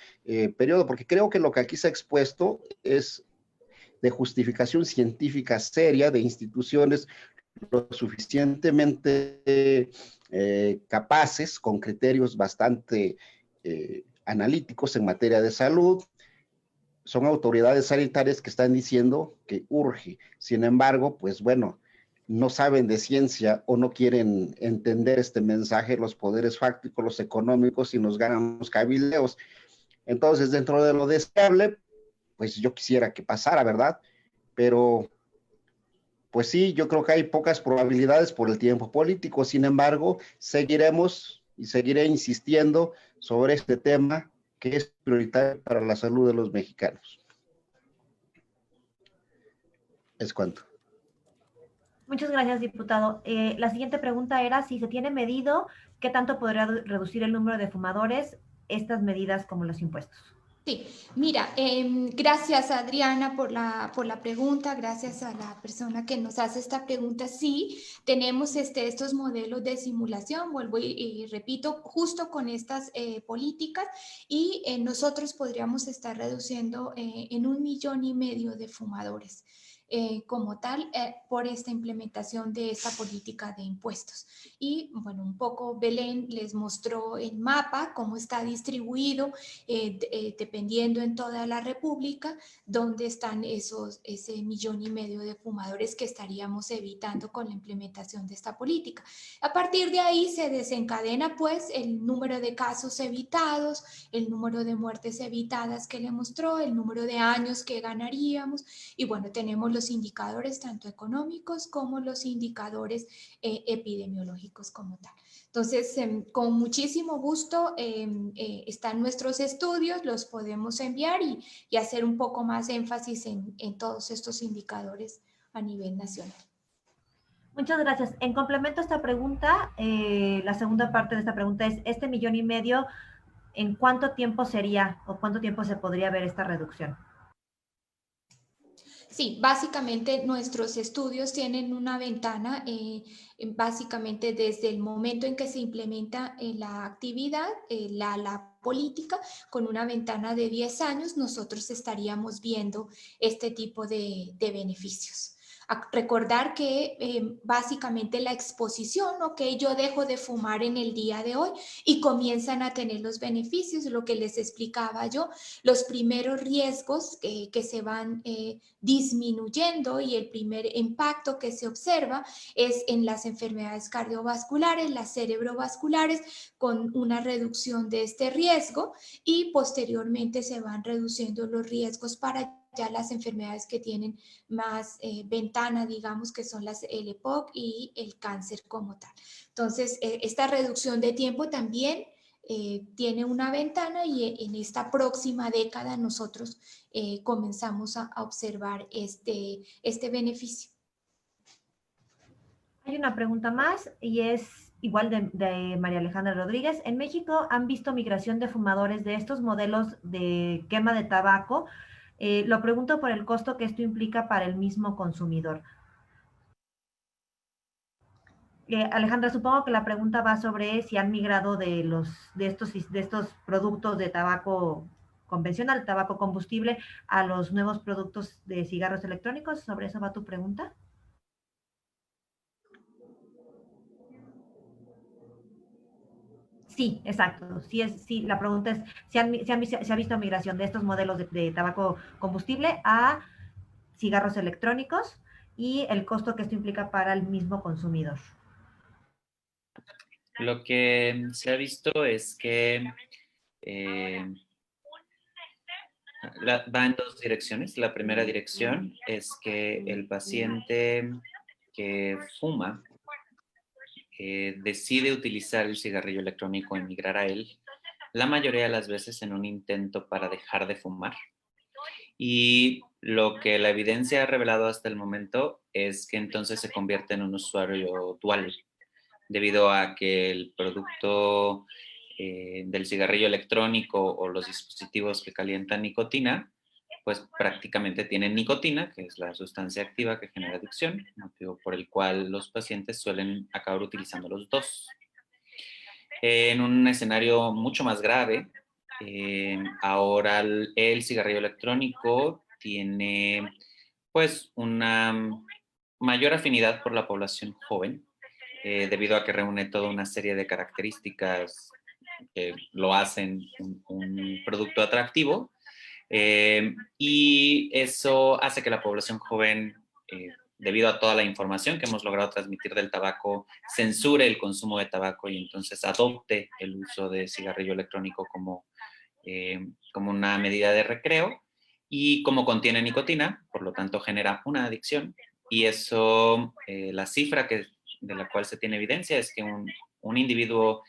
periodo, porque creo que lo que aquí se ha expuesto es de justificación científica seria de instituciones lo suficientemente capaces, con criterios bastante analíticos en materia de salud. Son autoridades sanitarias que están diciendo que urge. Sin embargo, pues bueno, no saben de ciencia o no quieren entender este mensaje los poderes fácticos, los económicos, y nos ganan los cabildeos. Entonces, dentro de lo deseable, pues yo quisiera que pasara, ¿verdad? Pero pues sí, yo creo que hay pocas probabilidades por el tiempo político. Sin embargo, seguiremos y seguiré insistiendo sobre este tema que es prioritario para la salud de los mexicanos. Es cuanto. Muchas gracias, diputado. La siguiente pregunta era si se tiene medido qué tanto podría reducir el número de fumadores estas medidas como los impuestos. Sí, mira, gracias Adriana por la pregunta, gracias a la persona que nos hace esta pregunta. Sí, tenemos estos modelos de simulación, vuelvo y repito, justo con estas políticas y nosotros podríamos estar reduciendo en 1,5 millones de fumadores. Como tal, por esta implementación de esta política de impuestos. Y bueno, un poco Belén les mostró el mapa, cómo está distribuido, dependiendo en toda la República, dónde están ese 1,5 millones de fumadores que estaríamos evitando con la implementación de esta política. A partir de ahí se desencadena pues el número de casos evitados, el número de muertes evitadas que le mostró, el número de años que ganaríamos y bueno, tenemos los indicadores tanto económicos como los indicadores epidemiológicos como tal. Entonces, con muchísimo gusto están nuestros estudios, los podemos enviar y hacer un poco más énfasis en todos estos indicadores a nivel nacional. Muchas gracias. En complemento a esta pregunta, la segunda parte de esta pregunta es, ¿este 1,5 millones, en cuánto tiempo sería o cuánto tiempo se podría ver esta reducción? Sí, básicamente nuestros estudios tienen una ventana, básicamente desde el momento en que se implementa la actividad, la política, con una ventana de 10 años, nosotros estaríamos viendo este tipo de beneficios. Recordar que básicamente la exposición, ok, yo dejo de fumar en el día de hoy y comienzan a tener los beneficios, lo que les explicaba yo, los primeros riesgos que se van disminuyendo y el primer impacto que se observa es en las enfermedades cardiovasculares, las cerebrovasculares, con una reducción de este riesgo y posteriormente se van reduciendo los riesgos para ya las enfermedades que tienen más ventana, digamos, que son el EPOC y el cáncer como tal. Entonces, esta reducción de tiempo también tiene una ventana y en esta próxima década nosotros comenzamos a observar este beneficio. Hay una pregunta más y es igual de María Alejandra Rodríguez. En México han visto migración de fumadores de estos modelos de quema de tabaco. Lo pregunto por el costo que esto implica para el mismo consumidor. Alejandra, supongo que la pregunta va sobre si han migrado de estos productos de tabaco convencional, tabaco combustible, a los nuevos productos de cigarros electrónicos. ¿Sobre eso va tu pregunta? Sí, exacto. Sí, la pregunta es, ¿se ha visto migración de estos modelos de tabaco combustible a cigarros electrónicos y el costo que esto implica para el mismo consumidor? Lo que se ha visto es que va en dos direcciones. La primera dirección es que el paciente que fuma decide utilizar el cigarrillo electrónico y migrar a él, la mayoría de las veces en un intento para dejar de fumar. Y lo que la evidencia ha revelado hasta el momento es que entonces se convierte en un usuario dual, debido a que el producto del cigarrillo electrónico o los dispositivos que calientan nicotina, pues prácticamente tienen nicotina, que es la sustancia activa que genera adicción, motivo por el cual los pacientes suelen acabar utilizando los dos. En un escenario mucho más grave, ahora el cigarrillo electrónico tiene pues una mayor afinidad por la población joven, debido a que reúne toda una serie de características que lo hacen un producto atractivo, y eso hace que la población joven, debido a toda la información que hemos logrado transmitir del tabaco, censure el consumo de tabaco y entonces adopte el uso de cigarrillo electrónico como una medida de recreo, y como contiene nicotina, por lo tanto genera una adicción, y eso, la cifra de la cual se tiene evidencia es que un individuo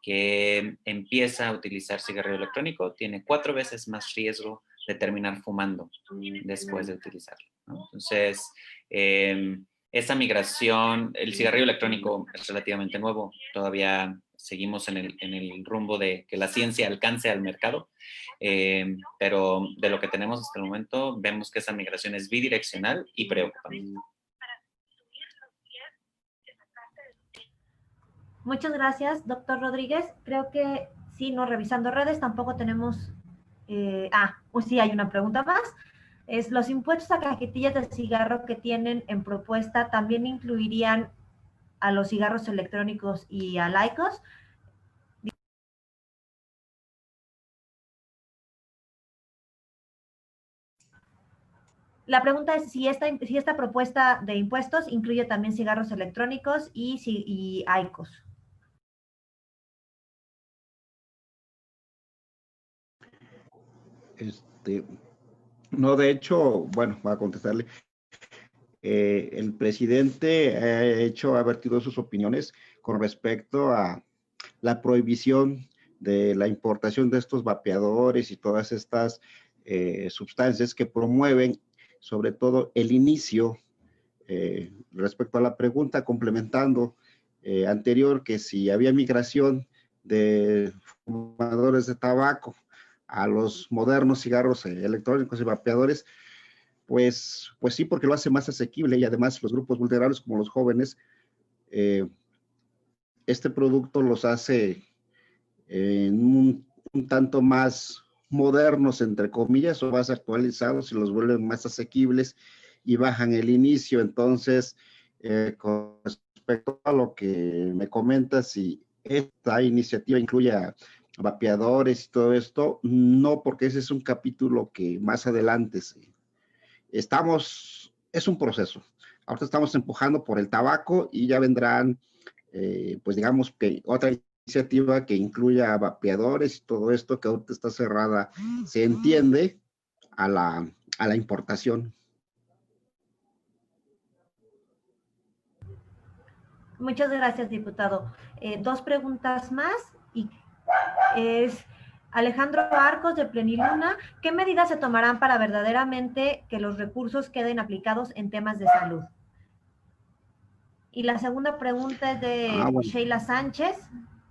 que empieza a utilizar cigarrillo electrónico tiene 4 veces más riesgo de terminar fumando después de utilizarlo, ¿no? Entonces, esta migración, el cigarrillo electrónico es relativamente nuevo, todavía seguimos en el rumbo de que la ciencia alcance al mercado, pero de lo que tenemos hasta el momento, vemos que esa migración es bidireccional y preocupante. Muchas gracias, doctor Rodríguez. Creo que sí, no revisando redes, tampoco tenemos... pues sí, hay una pregunta más. Es, ¿los impuestos a cajetillas de cigarro que tienen en propuesta también incluirían a los cigarros electrónicos y a laicos? La pregunta es si esta propuesta de impuestos incluye también cigarros electrónicos y IQOS. No, de hecho, bueno, voy a contestarle. El presidente ha vertido sus opiniones con respecto a la prohibición de la importación de estos vapeadores y todas estas sustancias que promueven sobre todo el inicio, respecto a la pregunta complementando anterior, que si había migración de fumadores de tabaco a los modernos cigarros electrónicos y vapeadores, pues sí, porque lo hace más asequible y además los grupos vulnerables como los jóvenes, este producto los hace un tanto más modernos, entre comillas, o más actualizados y los vuelven más asequibles y bajan el inicio. Entonces, con respecto a lo que me comentas, si esta iniciativa incluye a vapeadores y todo esto, no, porque ese es un capítulo que más adelante es un proceso. Ahorita estamos empujando por el tabaco y ya vendrán, pues digamos que otra iniciativa que incluya vapeadores y todo esto que ahorita está cerrada, se entiende a la importación. Muchas gracias, diputado. Dos preguntas más y es Alejandro Arcos de Pleniluna. ¿Qué medidas se tomarán para verdaderamente que los recursos queden aplicados en temas de salud? Y la segunda pregunta es de bueno. Sheila Sánchez.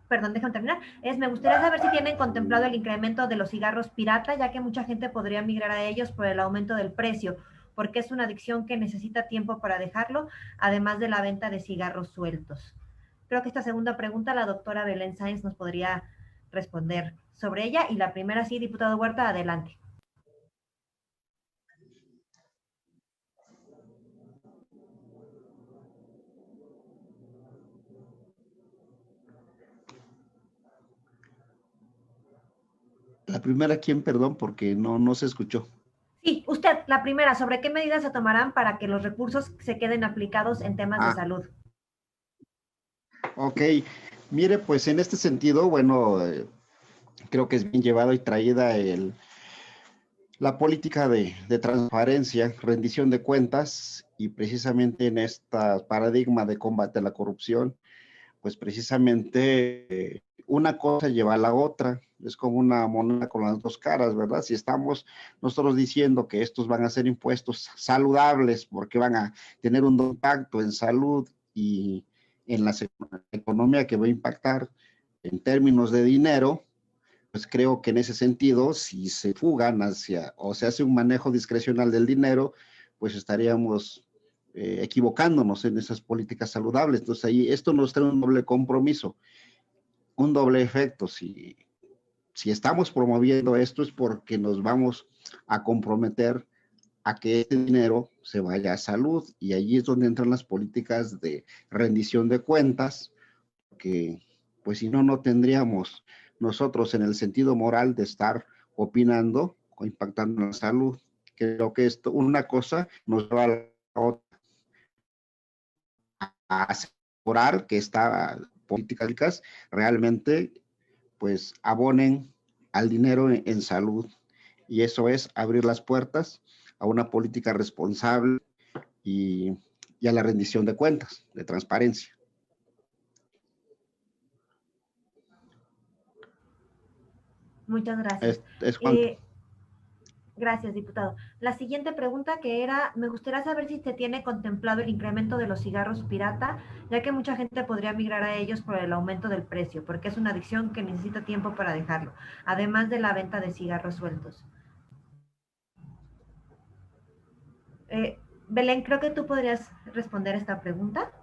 Perdón, déjame terminar. Me gustaría saber si tienen contemplado el incremento de los cigarros pirata, ya que mucha gente podría migrar a ellos por el aumento del precio, porque es una adicción que necesita tiempo para dejarlo, además de la venta de cigarros sueltos. Creo que esta segunda pregunta la doctora Belén Sáenz nos podría responder sobre ella. Y la primera, sí, diputado Huerta, adelante. La primera, ¿quién? Perdón, porque no se escuchó. Sí, usted, la primera, ¿sobre qué medidas se tomarán para que los recursos se queden aplicados en temas de salud? Ok, mire, pues en este sentido, bueno, creo que es bien llevado y traída la política de transparencia, rendición de cuentas, y precisamente en este paradigma de combate a la corrupción, pues precisamente una cosa lleva a la otra, es como una moneda con las dos caras, ¿verdad? Si estamos nosotros diciendo que estos van a ser impuestos saludables porque van a tener un impacto en salud y en la economía que va a impactar en términos de dinero, pues creo que en ese sentido, si se fugan hacia o se hace un manejo discrecional del dinero, pues estaríamos equivocándonos en esas políticas saludables. Entonces ahí esto nos trae un doble compromiso, un doble efecto. Si estamos promoviendo esto es porque nos vamos a comprometer a que este dinero se vaya a salud, y allí es donde entran las políticas de rendición de cuentas, que pues si no tendríamos nosotros en el sentido moral de estar opinando o impactando en la salud. Creo que esto, una cosa nos lleva a la otra, a asegurar que estas políticas realmente pues abonen al dinero en salud, y eso es abrir las puertas a una política responsable y a la rendición de cuentas, de transparencia. Muchas gracias. Es cuanto. Gracias, diputado. La siguiente pregunta que era, me gustaría saber si se tiene contemplado el incremento de los cigarros pirata, ya que mucha gente podría migrar a ellos por el aumento del precio, porque es una adicción que necesita tiempo para dejarlo, además de la venta de cigarros sueltos. Belén, creo que tú podrías responder esta pregunta.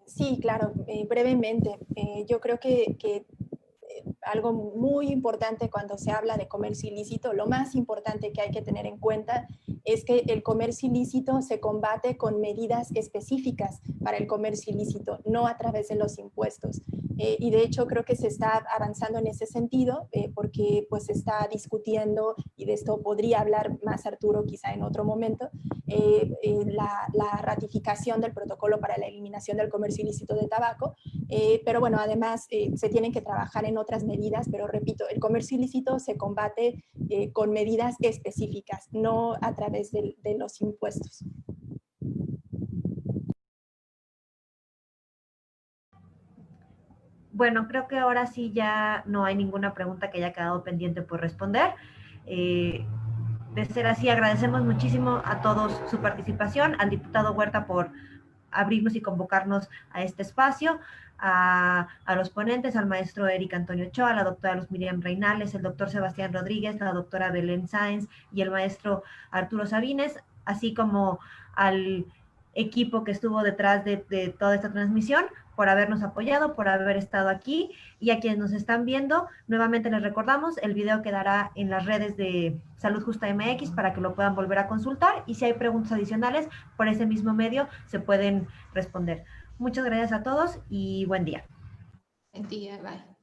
Sí, claro, brevemente. Yo creo que algo muy importante cuando se habla de comercio ilícito, lo más importante que hay que tener en cuenta es que el comercio ilícito se combate con medidas específicas para el comercio ilícito, no a través de los impuestos. Y de hecho creo que se está avanzando en ese sentido porque pues se está discutiendo, y de esto podría hablar más Arturo quizá en otro momento, la ratificación del protocolo para la eliminación del comercio ilícito de tabaco, pero bueno, además se tienen que trabajar en otras medidas, pero repito, el comercio ilícito se combate con medidas específicas, no a través de los impuestos. Bueno, creo que ahora sí ya no hay ninguna pregunta que haya quedado pendiente por responder. De ser así, agradecemos muchísimo a todos su participación, al diputado Huerta por abrirnos y convocarnos a este espacio, a los ponentes, al maestro Eric Antonio Ochoa, a la doctora Luz Miriam Reinales, el doctor Sebastián Rodríguez, la doctora Belén Sáenz y el maestro Arturo Sabines, así como al equipo que estuvo detrás de toda esta transmisión, por habernos apoyado, por haber estado aquí, y a quienes nos están viendo, nuevamente les recordamos, el video quedará en las redes de Salud Justa MX para que lo puedan volver a consultar, y si hay preguntas adicionales, por ese mismo medio se pueden responder. Muchas gracias a todos y buen día. Buen día, bye.